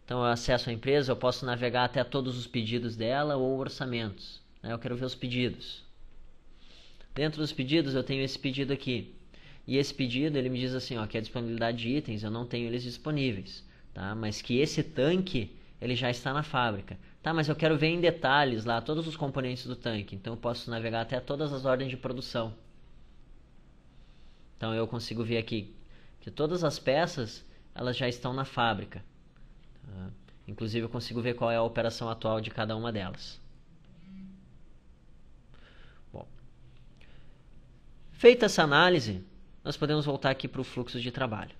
Speaker 1: Então eu acesso a empresa, eu posso navegar até todos os pedidos dela ou orçamentos. Eu quero ver os pedidos. Dentro dos pedidos eu tenho esse pedido aqui. E esse pedido ele me diz assim, ó, que a disponibilidade de itens eu não tenho eles disponíveis. Tá? Mas que esse tanque ele já está na fábrica. Tá, mas eu quero ver em detalhes lá todos os componentes do tanque. Então eu posso navegar até todas as ordens de produção. Então eu consigo ver aqui que todas as peças elas já estão na fábrica. Tá? Inclusive eu consigo ver qual é a operação atual de cada uma delas. Bom, feita essa análise, nós podemos voltar aqui para o fluxo de trabalho.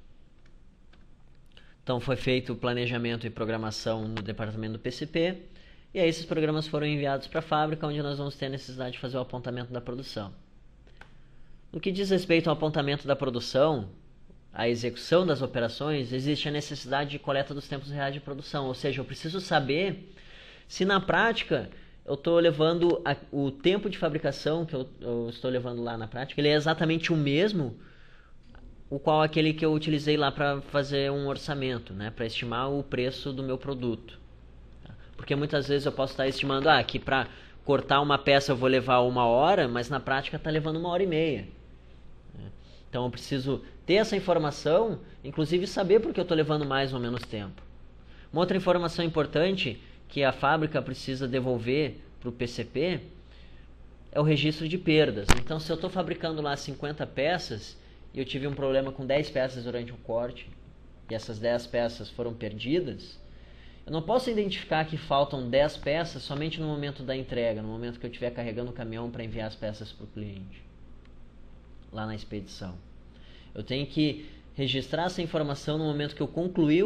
Speaker 1: Então foi feito o planejamento e programação no departamento do PCP, e aí esses programas foram enviados para a fábrica, onde nós vamos ter a necessidade de fazer o apontamento da produção. No que diz respeito ao apontamento da produção, a execução das operações, existe a necessidade de coleta dos tempos reais de produção, ou seja, eu preciso saber se na prática eu estou levando o tempo de fabricação que eu estou levando lá na prática, ele é exatamente o mesmo, o qual aquele que eu utilizei lá para fazer um orçamento, né, para estimar o preço do meu produto. Porque muitas vezes eu posso estar estimando que para cortar uma peça eu vou levar 1 hora, mas na prática está levando 1h30. Então eu preciso ter essa informação, inclusive saber porque eu estou levando mais ou menos tempo. Uma outra informação importante que a fábrica precisa devolver para o PCP é o registro de perdas. Então se eu estou fabricando lá 50 peças e eu tive um problema com 10 peças durante o corte e essas 10 peças foram perdidas, eu não posso identificar que faltam 10 peças somente no momento da entrega, no momento que eu estiver carregando o caminhão para enviar as peças para o cliente, lá na expedição. Eu tenho que registrar essa informação no momento que eu concluí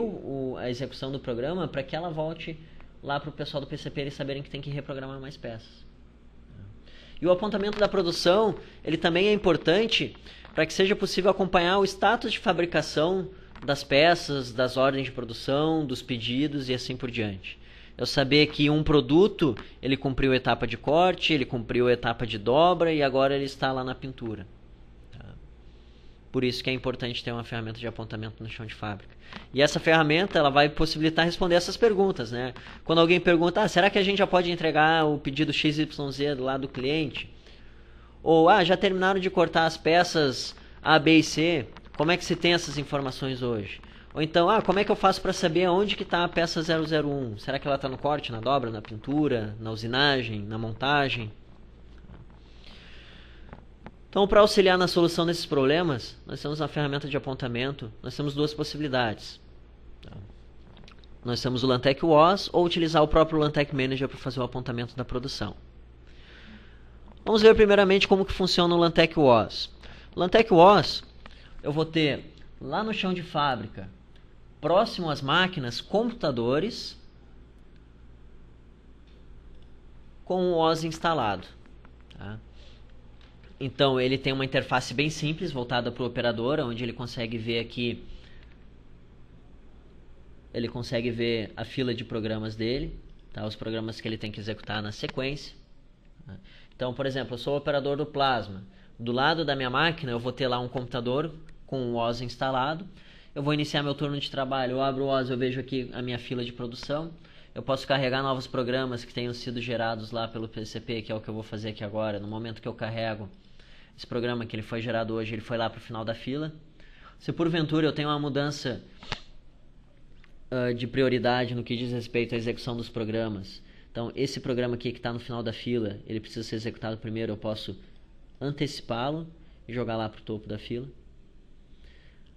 Speaker 1: a execução do programa para que ela volte lá para o pessoal do PCP eles saberem que tem que reprogramar mais peças. E o apontamento da produção, ele também é importante para que seja possível acompanhar o status de fabricação das peças, das ordens de produção, dos pedidos e assim por diante. Eu saber que um produto, ele cumpriu a etapa de corte, ele cumpriu a etapa de dobra e agora ele está lá na pintura. Tá? Por isso que é importante ter uma ferramenta de apontamento no chão de fábrica. E essa ferramenta ela vai possibilitar responder essas perguntas. Né? Quando alguém pergunta, será que a gente já pode entregar o pedido XYZ lá do cliente? Ou, já terminaram de cortar as peças A, B e C, como é que se tem essas informações hoje? Ou então, como é que eu faço para saber onde que está a peça 001? Será que ela está no corte, na dobra, na pintura, na usinagem, na montagem? Então, para auxiliar na solução desses problemas, nós temos na ferramenta de apontamento, nós temos duas possibilidades. Nós temos o Lantec WOS ou utilizar o próprio Lantec Manager para fazer o apontamento da produção. Vamos ver primeiramente como que funciona o Lantec WOS. O Lantec WOS, eu vou ter lá no chão de fábrica, próximo às máquinas, computadores com o WOS instalado. Tá? Então ele tem uma interface bem simples, voltada para o operador, onde ele consegue ver aqui, ele consegue ver a fila de programas dele, tá? Os programas que ele tem que executar na sequência. Tá? Então, por exemplo, eu sou o operador do Plasma. Do lado da minha máquina eu vou ter lá um computador com o WOS instalado. Eu vou iniciar meu turno de trabalho, eu abro o WOS, eu vejo aqui a minha fila de produção. Eu posso carregar novos programas que tenham sido gerados lá pelo PCP, que é o que eu vou fazer aqui agora. No momento que eu carrego esse programa que ele foi gerado hoje, ele foi lá para o final da fila. Se porventura eu tenho uma mudança de prioridade no que diz respeito à execução dos programas, então esse programa aqui que está no final da fila, ele precisa ser executado primeiro, eu posso antecipá-lo e jogar lá para o topo da fila.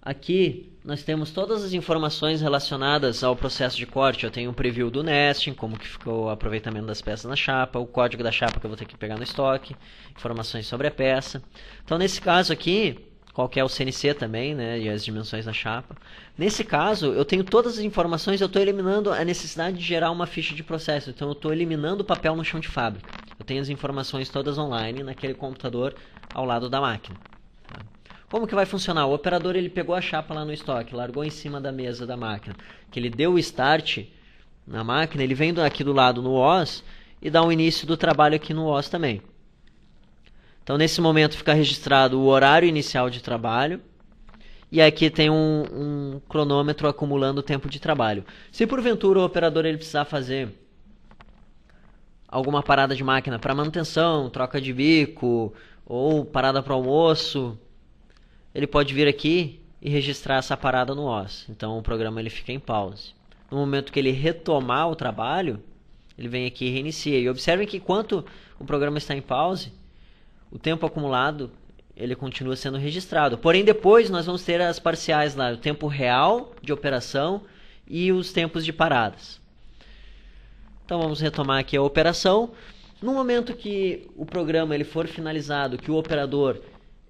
Speaker 1: Aqui nós temos todas as informações relacionadas ao processo de corte. Eu tenho um preview do nesting, como que ficou o aproveitamento das peças na chapa, o código da chapa que eu vou ter que pegar no estoque, informações sobre a peça. Então nesse caso aqui, qual que é o CNC também, né, e as dimensões da chapa. Nesse caso, eu tenho todas as informações, eu estou eliminando a necessidade de gerar uma ficha de processo. Então eu estou eliminando o papel no chão de fábrica. Eu tenho as informações todas online naquele computador ao lado da máquina. Como que vai funcionar? O operador ele pegou a chapa lá no estoque, largou em cima da mesa da máquina, que ele deu o start na máquina, ele vem aqui do lado no WOS e dá o início do trabalho aqui no WOS também. Então nesse momento fica registrado o horário inicial de trabalho e aqui tem um cronômetro acumulando o tempo de trabalho. Se porventura o operador ele precisar fazer alguma parada de máquina para manutenção, troca de bico ou parada para almoço, ele pode vir aqui e registrar essa parada no WOS. Então o programa ele fica em pause. No momento que ele retomar o trabalho, ele vem aqui e reinicia. E observem que enquanto o programa está em pause, o tempo acumulado ele continua sendo registrado. Porém depois nós vamos ter as parciais lá, o tempo real de operação e os tempos de paradas. Então vamos retomar aqui a operação. No momento que o programa ele for finalizado, que o operador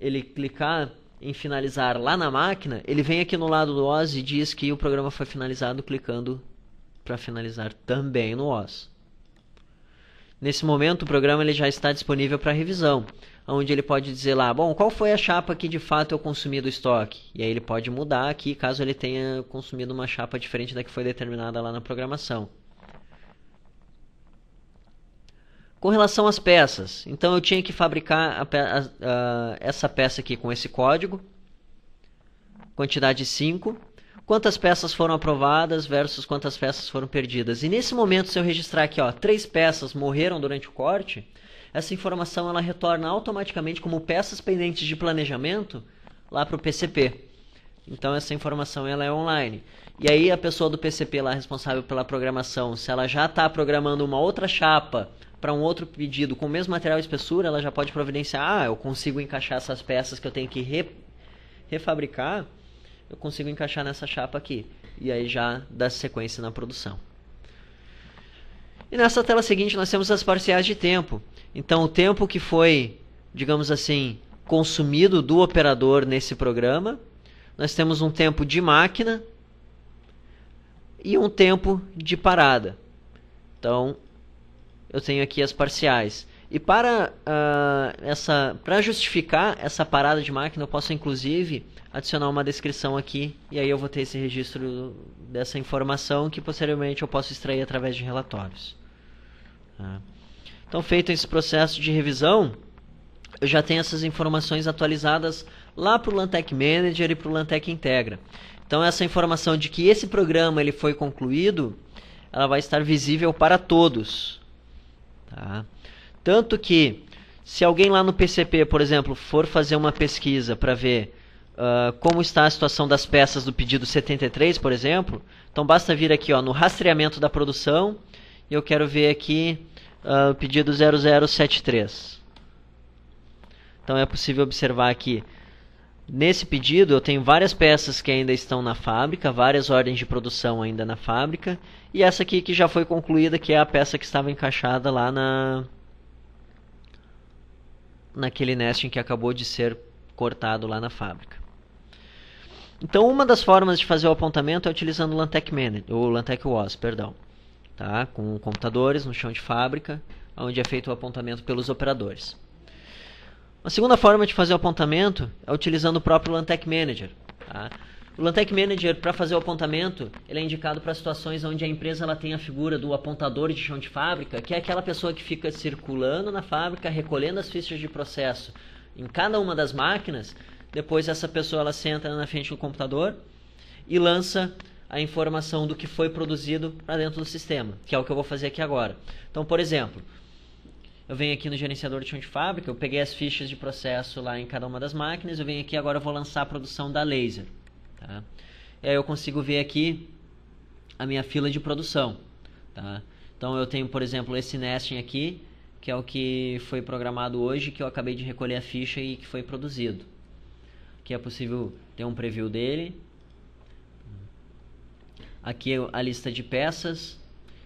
Speaker 1: ele clicar em finalizar lá na máquina, ele vem aqui no lado do WOS e diz que o programa foi finalizado, clicando para finalizar também no WOS. Nesse momento o programa ele já está disponível para revisão, onde ele pode dizer lá, bom, qual foi a chapa que de fato eu consumi do estoque? E aí ele pode mudar aqui caso ele tenha consumido uma chapa diferente da que foi determinada lá na programação. Com relação às peças, então eu tinha que fabricar essa peça aqui com esse código, quantidade 5, quantas peças foram aprovadas versus quantas peças foram perdidas. E nesse momento, se eu registrar aqui, 3 peças morreram durante o corte, essa informação ela retorna automaticamente como peças pendentes de planejamento lá para o PCP. Então essa informação ela é online. E aí a pessoa do PCP lá responsável pela programação, se ela já está programando uma outra chapa para um outro pedido com o mesmo material e espessura, ela já pode providenciar, eu consigo encaixar essas peças que eu tenho que refabricar, eu consigo encaixar nessa chapa aqui. E aí já dá sequência na produção. E nessa tela seguinte nós temos as parciais de tempo. Então o tempo que foi, digamos assim, consumido do operador nesse programa, nós temos um tempo de máquina e um tempo de parada. Então eu tenho aqui as parciais. E para justificar essa parada de máquina, eu posso inclusive adicionar uma descrição aqui. E aí eu vou ter esse registro dessa informação que posteriormente eu posso extrair através de relatórios. Então feito esse processo de revisão, eu já tenho essas informações atualizadas lá para o Lantec Manager e para o Lantec Integra. Então essa informação de que esse programa ele foi concluído, ela vai estar visível para todos. Tá? Tanto que, se alguém lá no PCP, por exemplo, for fazer uma pesquisa para ver como está a situação das peças do pedido 73, por exemplo, então basta vir aqui no rastreamento da produção, e eu quero ver aqui o pedido 0073. Então é possível observar aqui, nesse pedido eu tenho várias peças que ainda estão na fábrica, várias ordens de produção ainda na fábrica, e essa aqui que já foi concluída, que é a peça que estava encaixada lá naquele nesting que acabou de ser cortado lá na fábrica. Então uma das formas de fazer o apontamento é utilizando o Lantec WOS, tá? Com computadores no chão de fábrica, onde é feito o apontamento pelos operadores. A segunda forma de fazer o apontamento é utilizando o próprio Lantec Manager. Tá? O Lantec Manager, para fazer o apontamento, ele é indicado para situações onde a empresa ela tem a figura do apontador de chão de fábrica, que é aquela pessoa que fica circulando na fábrica, recolhendo as fichas de processo em cada uma das máquinas. Depois essa pessoa ela senta na frente do computador e lança a informação do que foi produzido para dentro do sistema, que é o que eu vou fazer aqui agora. Então, por exemplo, eu venho aqui no gerenciador de chão de fábrica, eu peguei as fichas de processo lá em cada uma das máquinas, eu venho aqui agora eu vou lançar a produção da laser. Tá? E aí eu consigo ver aqui a minha fila de produção. Tá? Então eu tenho, por exemplo, esse nesting aqui, que é o que foi programado hoje, que eu acabei de recolher a ficha e que foi produzido. Aqui é possível ter um preview dele. Aqui a lista de peças.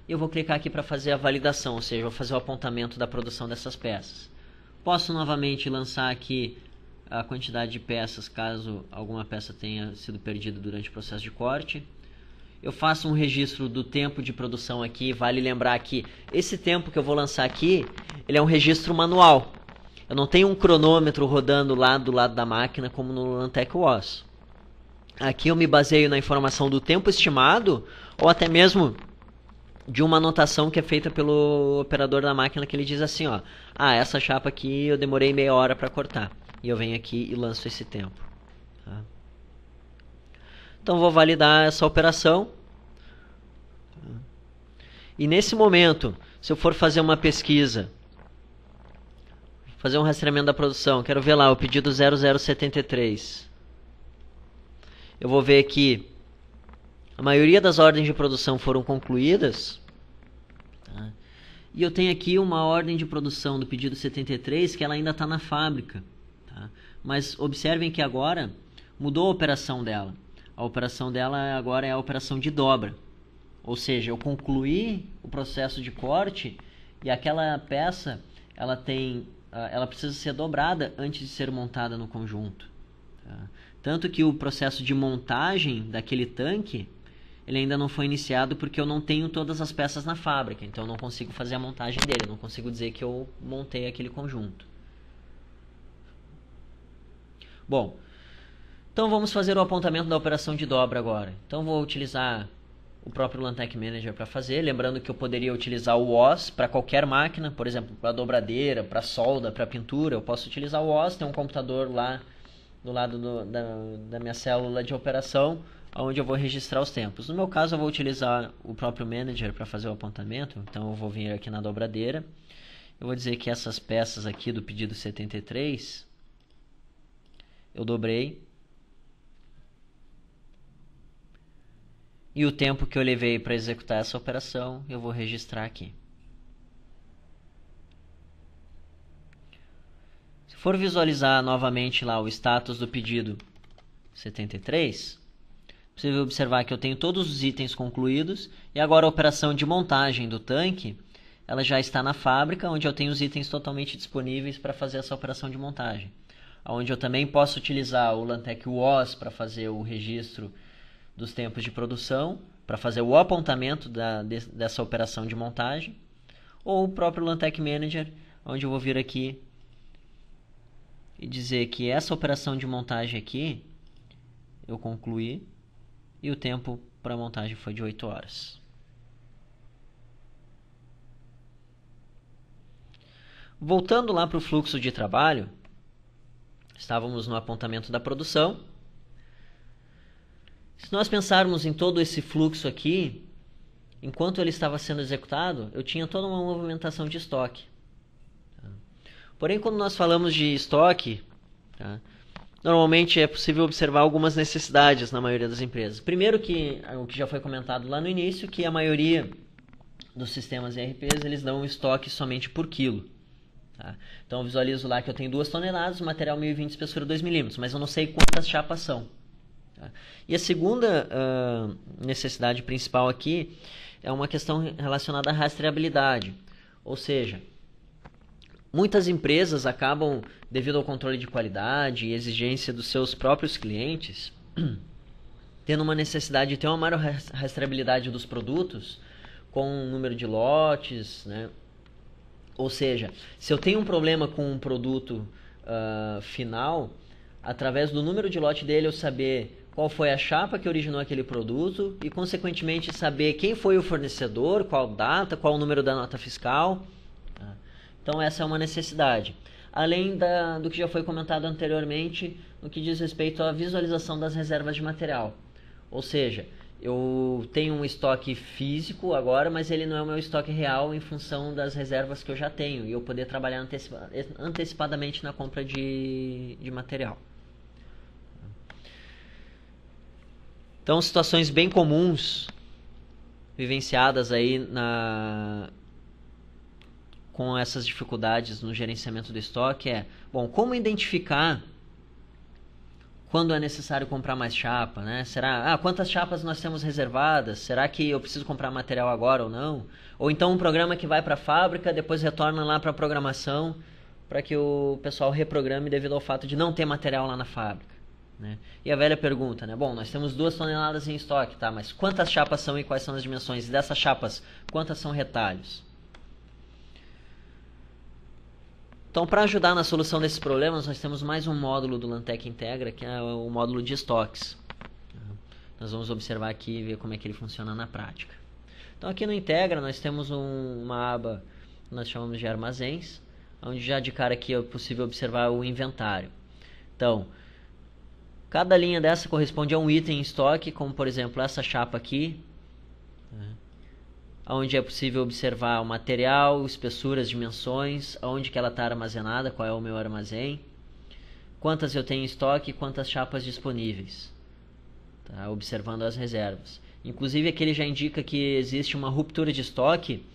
Speaker 1: Eu vou clicar aqui para fazer a validação, ou seja, vou fazer o apontamento da produção dessas peças. Posso novamente lançar aqui a quantidade de peças, caso alguma peça tenha sido perdida durante o processo de corte. Eu faço um registro do tempo de produção aqui. Vale lembrar que esse tempo que eu vou lançar aqui, ele é um registro manual. Eu não tenho um cronômetro rodando lá do lado da máquina como no Lantec WOS. Aqui eu me baseio na informação do tempo estimado ou até mesmo de uma anotação que é feita pelo operador da máquina, que ele diz assim, ó, essa chapa aqui eu demorei meia hora para cortar. E eu venho aqui e lanço esse tempo. Tá? Então vou validar essa operação. E nesse momento, se eu for fazer uma pesquisa, fazer um rastreamento da produção, quero ver lá o pedido 0073. Eu vou ver que a maioria das ordens de produção foram concluídas. Tá? E eu tenho aqui uma ordem de produção do pedido 73 que ela ainda está na fábrica. Tá? Mas observem que agora mudou a operação dela. A operação dela agora é a operação de dobra. Ou seja, eu concluí o processo de corte e aquela peça ela precisa ser dobrada antes de ser montada no conjunto. Tá? Tanto que o processo de montagem daquele tanque ele ainda não foi iniciado porque eu não tenho todas as peças na fábrica. Então eu não consigo fazer a montagem dele. Eu não consigo dizer que eu montei aquele conjunto. Bom, então vamos fazer o apontamento da operação de dobra agora. Então vou utilizar o próprio Lantec Manager para fazer. Lembrando que eu poderia utilizar o WOS para qualquer máquina. Por exemplo, para dobradeira, para solda, para pintura. Eu posso utilizar o WOS. Tem um computador lá do lado da minha célula de operação, onde eu vou registrar os tempos. No meu caso, eu vou utilizar o próprio Manager para fazer o apontamento. Então eu vou vir aqui na dobradeira. Eu vou dizer que essas peças aqui do pedido 73, eu dobrei. E o tempo que eu levei para executar essa operação, eu vou registrar aqui. Se for visualizar novamente lá o status do pedido 73, você vai observar que eu tenho todos os itens concluídos e agora a operação de montagem do tanque, ela já está na fábrica, onde eu tenho os itens totalmente disponíveis para fazer essa operação de montagem. Onde eu também posso utilizar o Lantec WOS para fazer o registro dos tempos de produção, para fazer o apontamento dessa operação de montagem, ou o próprio Lantec Manager, onde eu vou vir aqui e dizer que essa operação de montagem aqui eu concluí e o tempo para montagem foi de 8 horas. Voltando lá para o fluxo de trabalho, estávamos no apontamento da produção. Se nós pensarmos em todo esse fluxo aqui, enquanto ele estava sendo executado, eu tinha toda uma movimentação de estoque. Porém, quando nós falamos de estoque, normalmente é possível observar algumas necessidades na maioria das empresas. Primeiro, que o que já foi comentado lá no início, que a maioria dos sistemas ERPs eles dão um estoque somente por quilo. Tá? Então eu visualizo lá que eu tenho 2 toneladas, o material 1020, espessura 2 milímetros, mas eu não sei quantas chapas são. Tá? E a segunda necessidade principal aqui é uma questão relacionada à rastreabilidade. Ou seja, muitas empresas acabam, devido ao controle de qualidade e exigência dos seus próprios clientes, tendo uma necessidade de ter uma maior rastreabilidade dos produtos com um número de lotes, né? Ou seja, se eu tenho um problema com um produto final, através do número de lote dele eu saber qual foi a chapa que originou aquele produto e, consequentemente, saber quem foi o fornecedor, qual data, qual o número da nota fiscal. Tá? Então, essa é uma necessidade. Além do que já foi comentado anteriormente, no que diz respeito à visualização das reservas de material. Ou seja, eu tenho um estoque físico agora, mas ele não é o meu estoque real em função das reservas que eu já tenho. E eu poder trabalhar antecipadamente na compra de material. Então, situações bem comuns vivenciadas aí com essas dificuldades no gerenciamento do estoque bom, como identificar quando é necessário comprar mais chapa, né? Quantas chapas nós temos reservadas? Será que eu preciso comprar material agora ou não? Ou então um programa que vai para a fábrica, depois retorna lá para a programação, para que o pessoal reprograme devido ao fato de não ter material lá na fábrica, né? E a velha pergunta, né? Bom, nós temos 2 toneladas em estoque, tá? Mas quantas chapas são e quais são as dimensões? E dessas chapas, quantas são retalhos? Então, para ajudar na solução desses problemas, nós temos mais um módulo do Lantec Integra, que é o módulo de estoques. Nós vamos observar aqui e ver como é que ele funciona na prática. Então, aqui no Integra, nós temos uma aba que nós chamamos de armazéns, onde já de cara aqui é possível observar o inventário. Então, cada linha dessa corresponde a um item em estoque, como por exemplo essa chapa aqui, onde é possível observar o material, espessuras, dimensões, onde que ela está armazenada, qual é o meu armazém, quantas eu tenho em estoque e quantas chapas disponíveis, tá? Observando as reservas. Inclusive aqui ele já indica que existe uma ruptura de estoque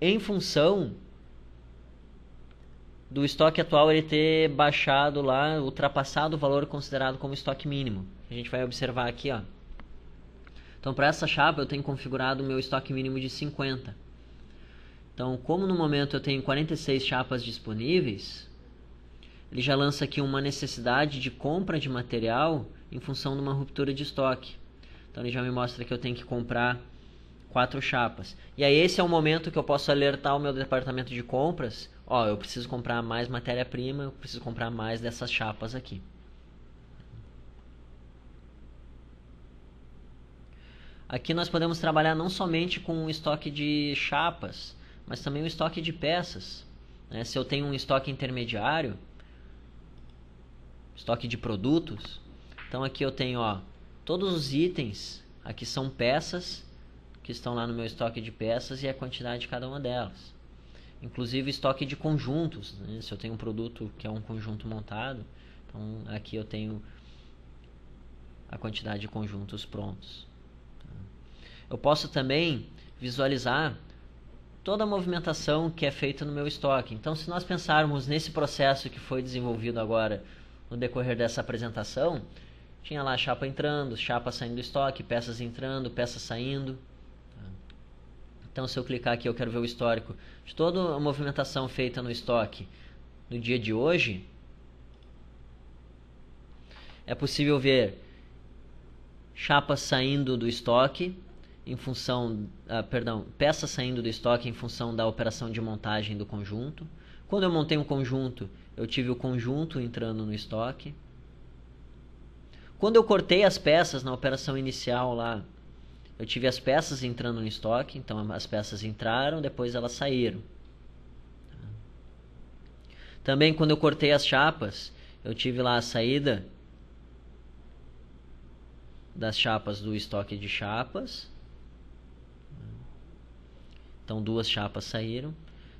Speaker 1: em função do estoque atual ele ter baixado lá, ultrapassado o valor considerado como estoque mínimo. A gente vai observar aqui, ó. Então, para essa chapa, eu tenho configurado o meu estoque mínimo de 50. Então, como no momento eu tenho 46 chapas disponíveis, ele já lança aqui uma necessidade de compra de material em função de uma ruptura de estoque. Então, ele já me mostra que eu tenho que comprar 4 chapas. E aí, esse é o momento que eu posso alertar o meu departamento de compras. Ó, eu preciso comprar mais matéria-prima, eu preciso comprar mais dessas chapas aqui. Aqui nós podemos trabalhar não somente com o estoque de chapas, mas também o estoque de peças, né? Se eu tenho um estoque intermediário, estoque de produtos, então aqui eu tenho, ó, todos os itens, aqui são peças que estão lá no meu estoque de peças e a quantidade de cada uma delas. Inclusive estoque de conjuntos, né? Se eu tenho um produto que é um conjunto montado, então aqui eu tenho a quantidade de conjuntos prontos. Eu posso também visualizar toda a movimentação que é feita no meu estoque. Então, se nós pensarmos nesse processo que foi desenvolvido agora no decorrer dessa apresentação, tinha lá chapa entrando, chapa saindo do estoque, peças entrando, peças saindo. Então, se eu clicar aqui, eu quero ver o histórico de toda a movimentação feita no estoque no dia de hoje. É possível ver chapas saindo do estoque, em função, peças saindo do estoque em função da operação de montagem do conjunto. Quando eu montei um conjunto, eu tive o conjunto entrando no estoque. Quando eu cortei as peças na operação inicial lá, eu tive as peças entrando no estoque, então as peças entraram, depois elas saíram. Também quando eu cortei as chapas, eu tive lá a saída das chapas do estoque de chapas. Então 2 chapas saíram.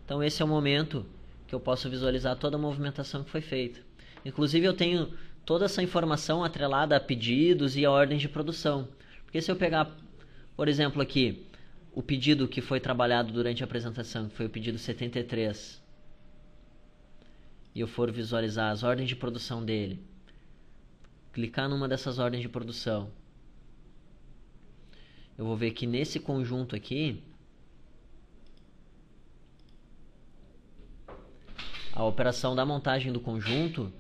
Speaker 1: Então esse é o momento que eu posso visualizar toda a movimentação que foi feita. Inclusive eu tenho toda essa informação atrelada a pedidos e a ordens de produção. Porque se eu pegar, por exemplo, aqui, o pedido que foi trabalhado durante a apresentação, que foi o pedido 73. e eu for visualizar as ordens de produção dele, clicar numa dessas ordens de produção, eu vou ver que nesse conjunto aqui, a operação da montagem do conjunto,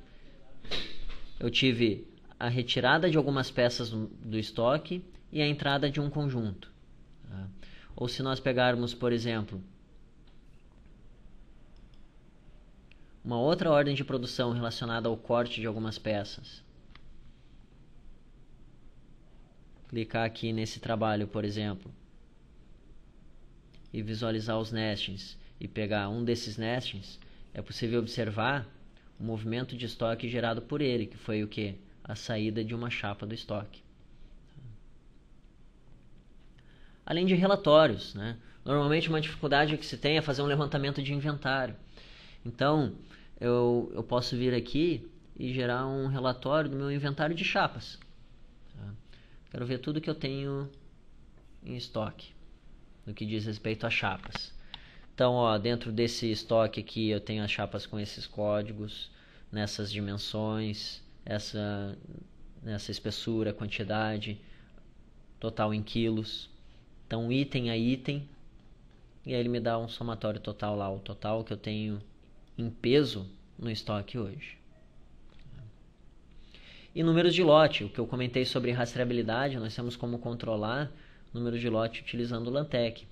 Speaker 1: eu tive a retirada de algumas peças do estoque e a entrada de um conjunto. Tá? Ou se nós pegarmos, por exemplo, uma outra ordem de produção relacionada ao corte de algumas peças. Clicar aqui nesse trabalho, por exemplo, e visualizar os nestings e pegar um desses nestings, é possível observar o movimento de estoque gerado por ele, que foi o que? A saída de uma chapa do estoque. Além de relatórios, né? Normalmente uma dificuldade que se tem é fazer um levantamento de inventário. Então, eu posso vir aqui e gerar um relatório do meu inventário de chapas. Tá? Quero ver tudo que eu tenho em estoque, no que diz respeito a chapas. Então, ó, dentro desse estoque aqui eu tenho as chapas com esses códigos, nessas dimensões, nessa espessura, quantidade, total em quilos. Então, item a item, e aí ele me dá um somatório total lá, o total que eu tenho em peso no estoque hoje. E números de lote, o que eu comentei sobre rastreabilidade, nós temos como controlar número de lote utilizando o Lantec.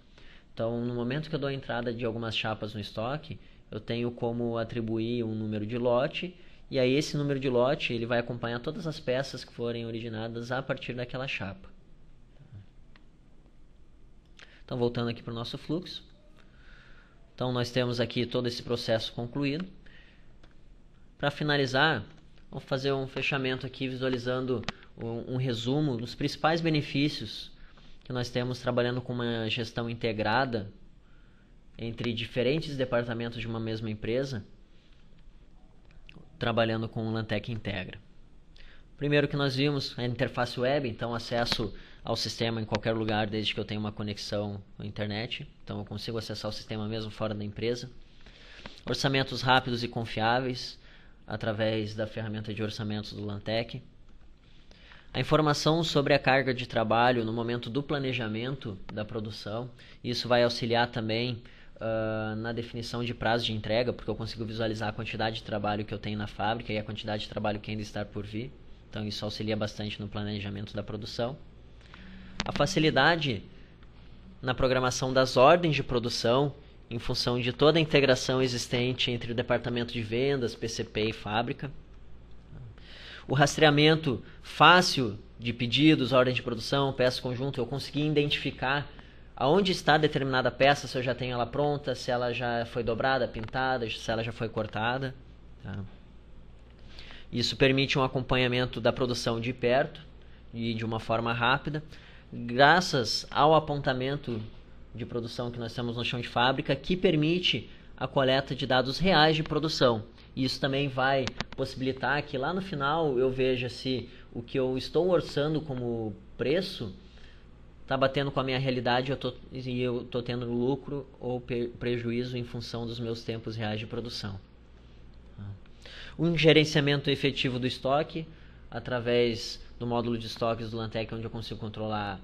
Speaker 1: Então, no momento que eu dou a entrada de algumas chapas no estoque, eu tenho como atribuir um número de lote, e aí esse número de lote ele vai acompanhar todas as peças que forem originadas a partir daquela chapa. Então, voltando aqui para o nosso fluxo. Então, nós temos aqui todo esse processo concluído. Para finalizar, vamos fazer um fechamento aqui visualizando um resumo dos principais benefícios que nós temos trabalhando com uma gestão integrada entre diferentes departamentos de uma mesma empresa, trabalhando com o Lantec Integra. Primeiro que nós vimos a interface web, então acesso ao sistema em qualquer lugar desde que eu tenha uma conexão à internet. Então eu consigo acessar o sistema mesmo fora da empresa. Orçamentos rápidos e confiáveis através da ferramenta de orçamentos do Lantec. A informação sobre a carga de trabalho no momento do planejamento da produção. Isso vai auxiliar também na definição de prazo de entrega, porque eu consigo visualizar a quantidade de trabalho que eu tenho na fábrica e a quantidade de trabalho que ainda está por vir. Então isso auxilia bastante no planejamento da produção. A facilidade na programação das ordens de produção, em função de toda a integração existente entre o departamento de vendas, PCP e fábrica. O rastreamento fácil de pedidos, ordem de produção, peça conjunto, eu consegui identificar aonde está determinada peça, se eu já tenho ela pronta, se ela já foi dobrada, pintada, se ela já foi cortada. Tá? Isso permite um acompanhamento da produção de perto e de uma forma rápida, graças ao apontamento de produção que nós temos no chão de fábrica, que permite a coleta de dados reais de produção. Isso também vai possibilitar que lá no final eu veja se o que eu estou orçando como preço está batendo com a minha realidade e eu estou tendo lucro ou prejuízo em função dos meus tempos reais de produção. Um gerenciamento efetivo do estoque através do módulo de estoques do Lantec, onde eu consigo controlar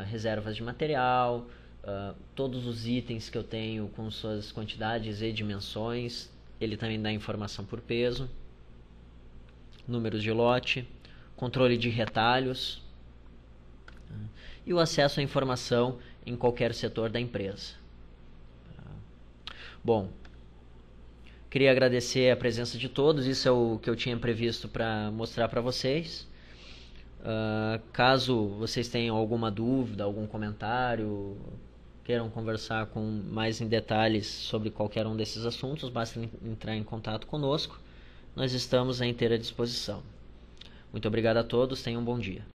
Speaker 1: reservas de material, todos os itens que eu tenho com suas quantidades e dimensões. Ele também dá informação por peso, números de lote, controle de retalhos e o acesso à informação em qualquer setor da empresa. Bom, queria agradecer a presença de todos, isso é o que eu tinha previsto para mostrar para vocês. Caso vocês tenham alguma dúvida, algum comentário, queiram conversar com mais em detalhes sobre qualquer um desses assuntos, basta entrar em contato conosco. Nós estamos à inteira disposição. Muito obrigado a todos, tenham um bom dia.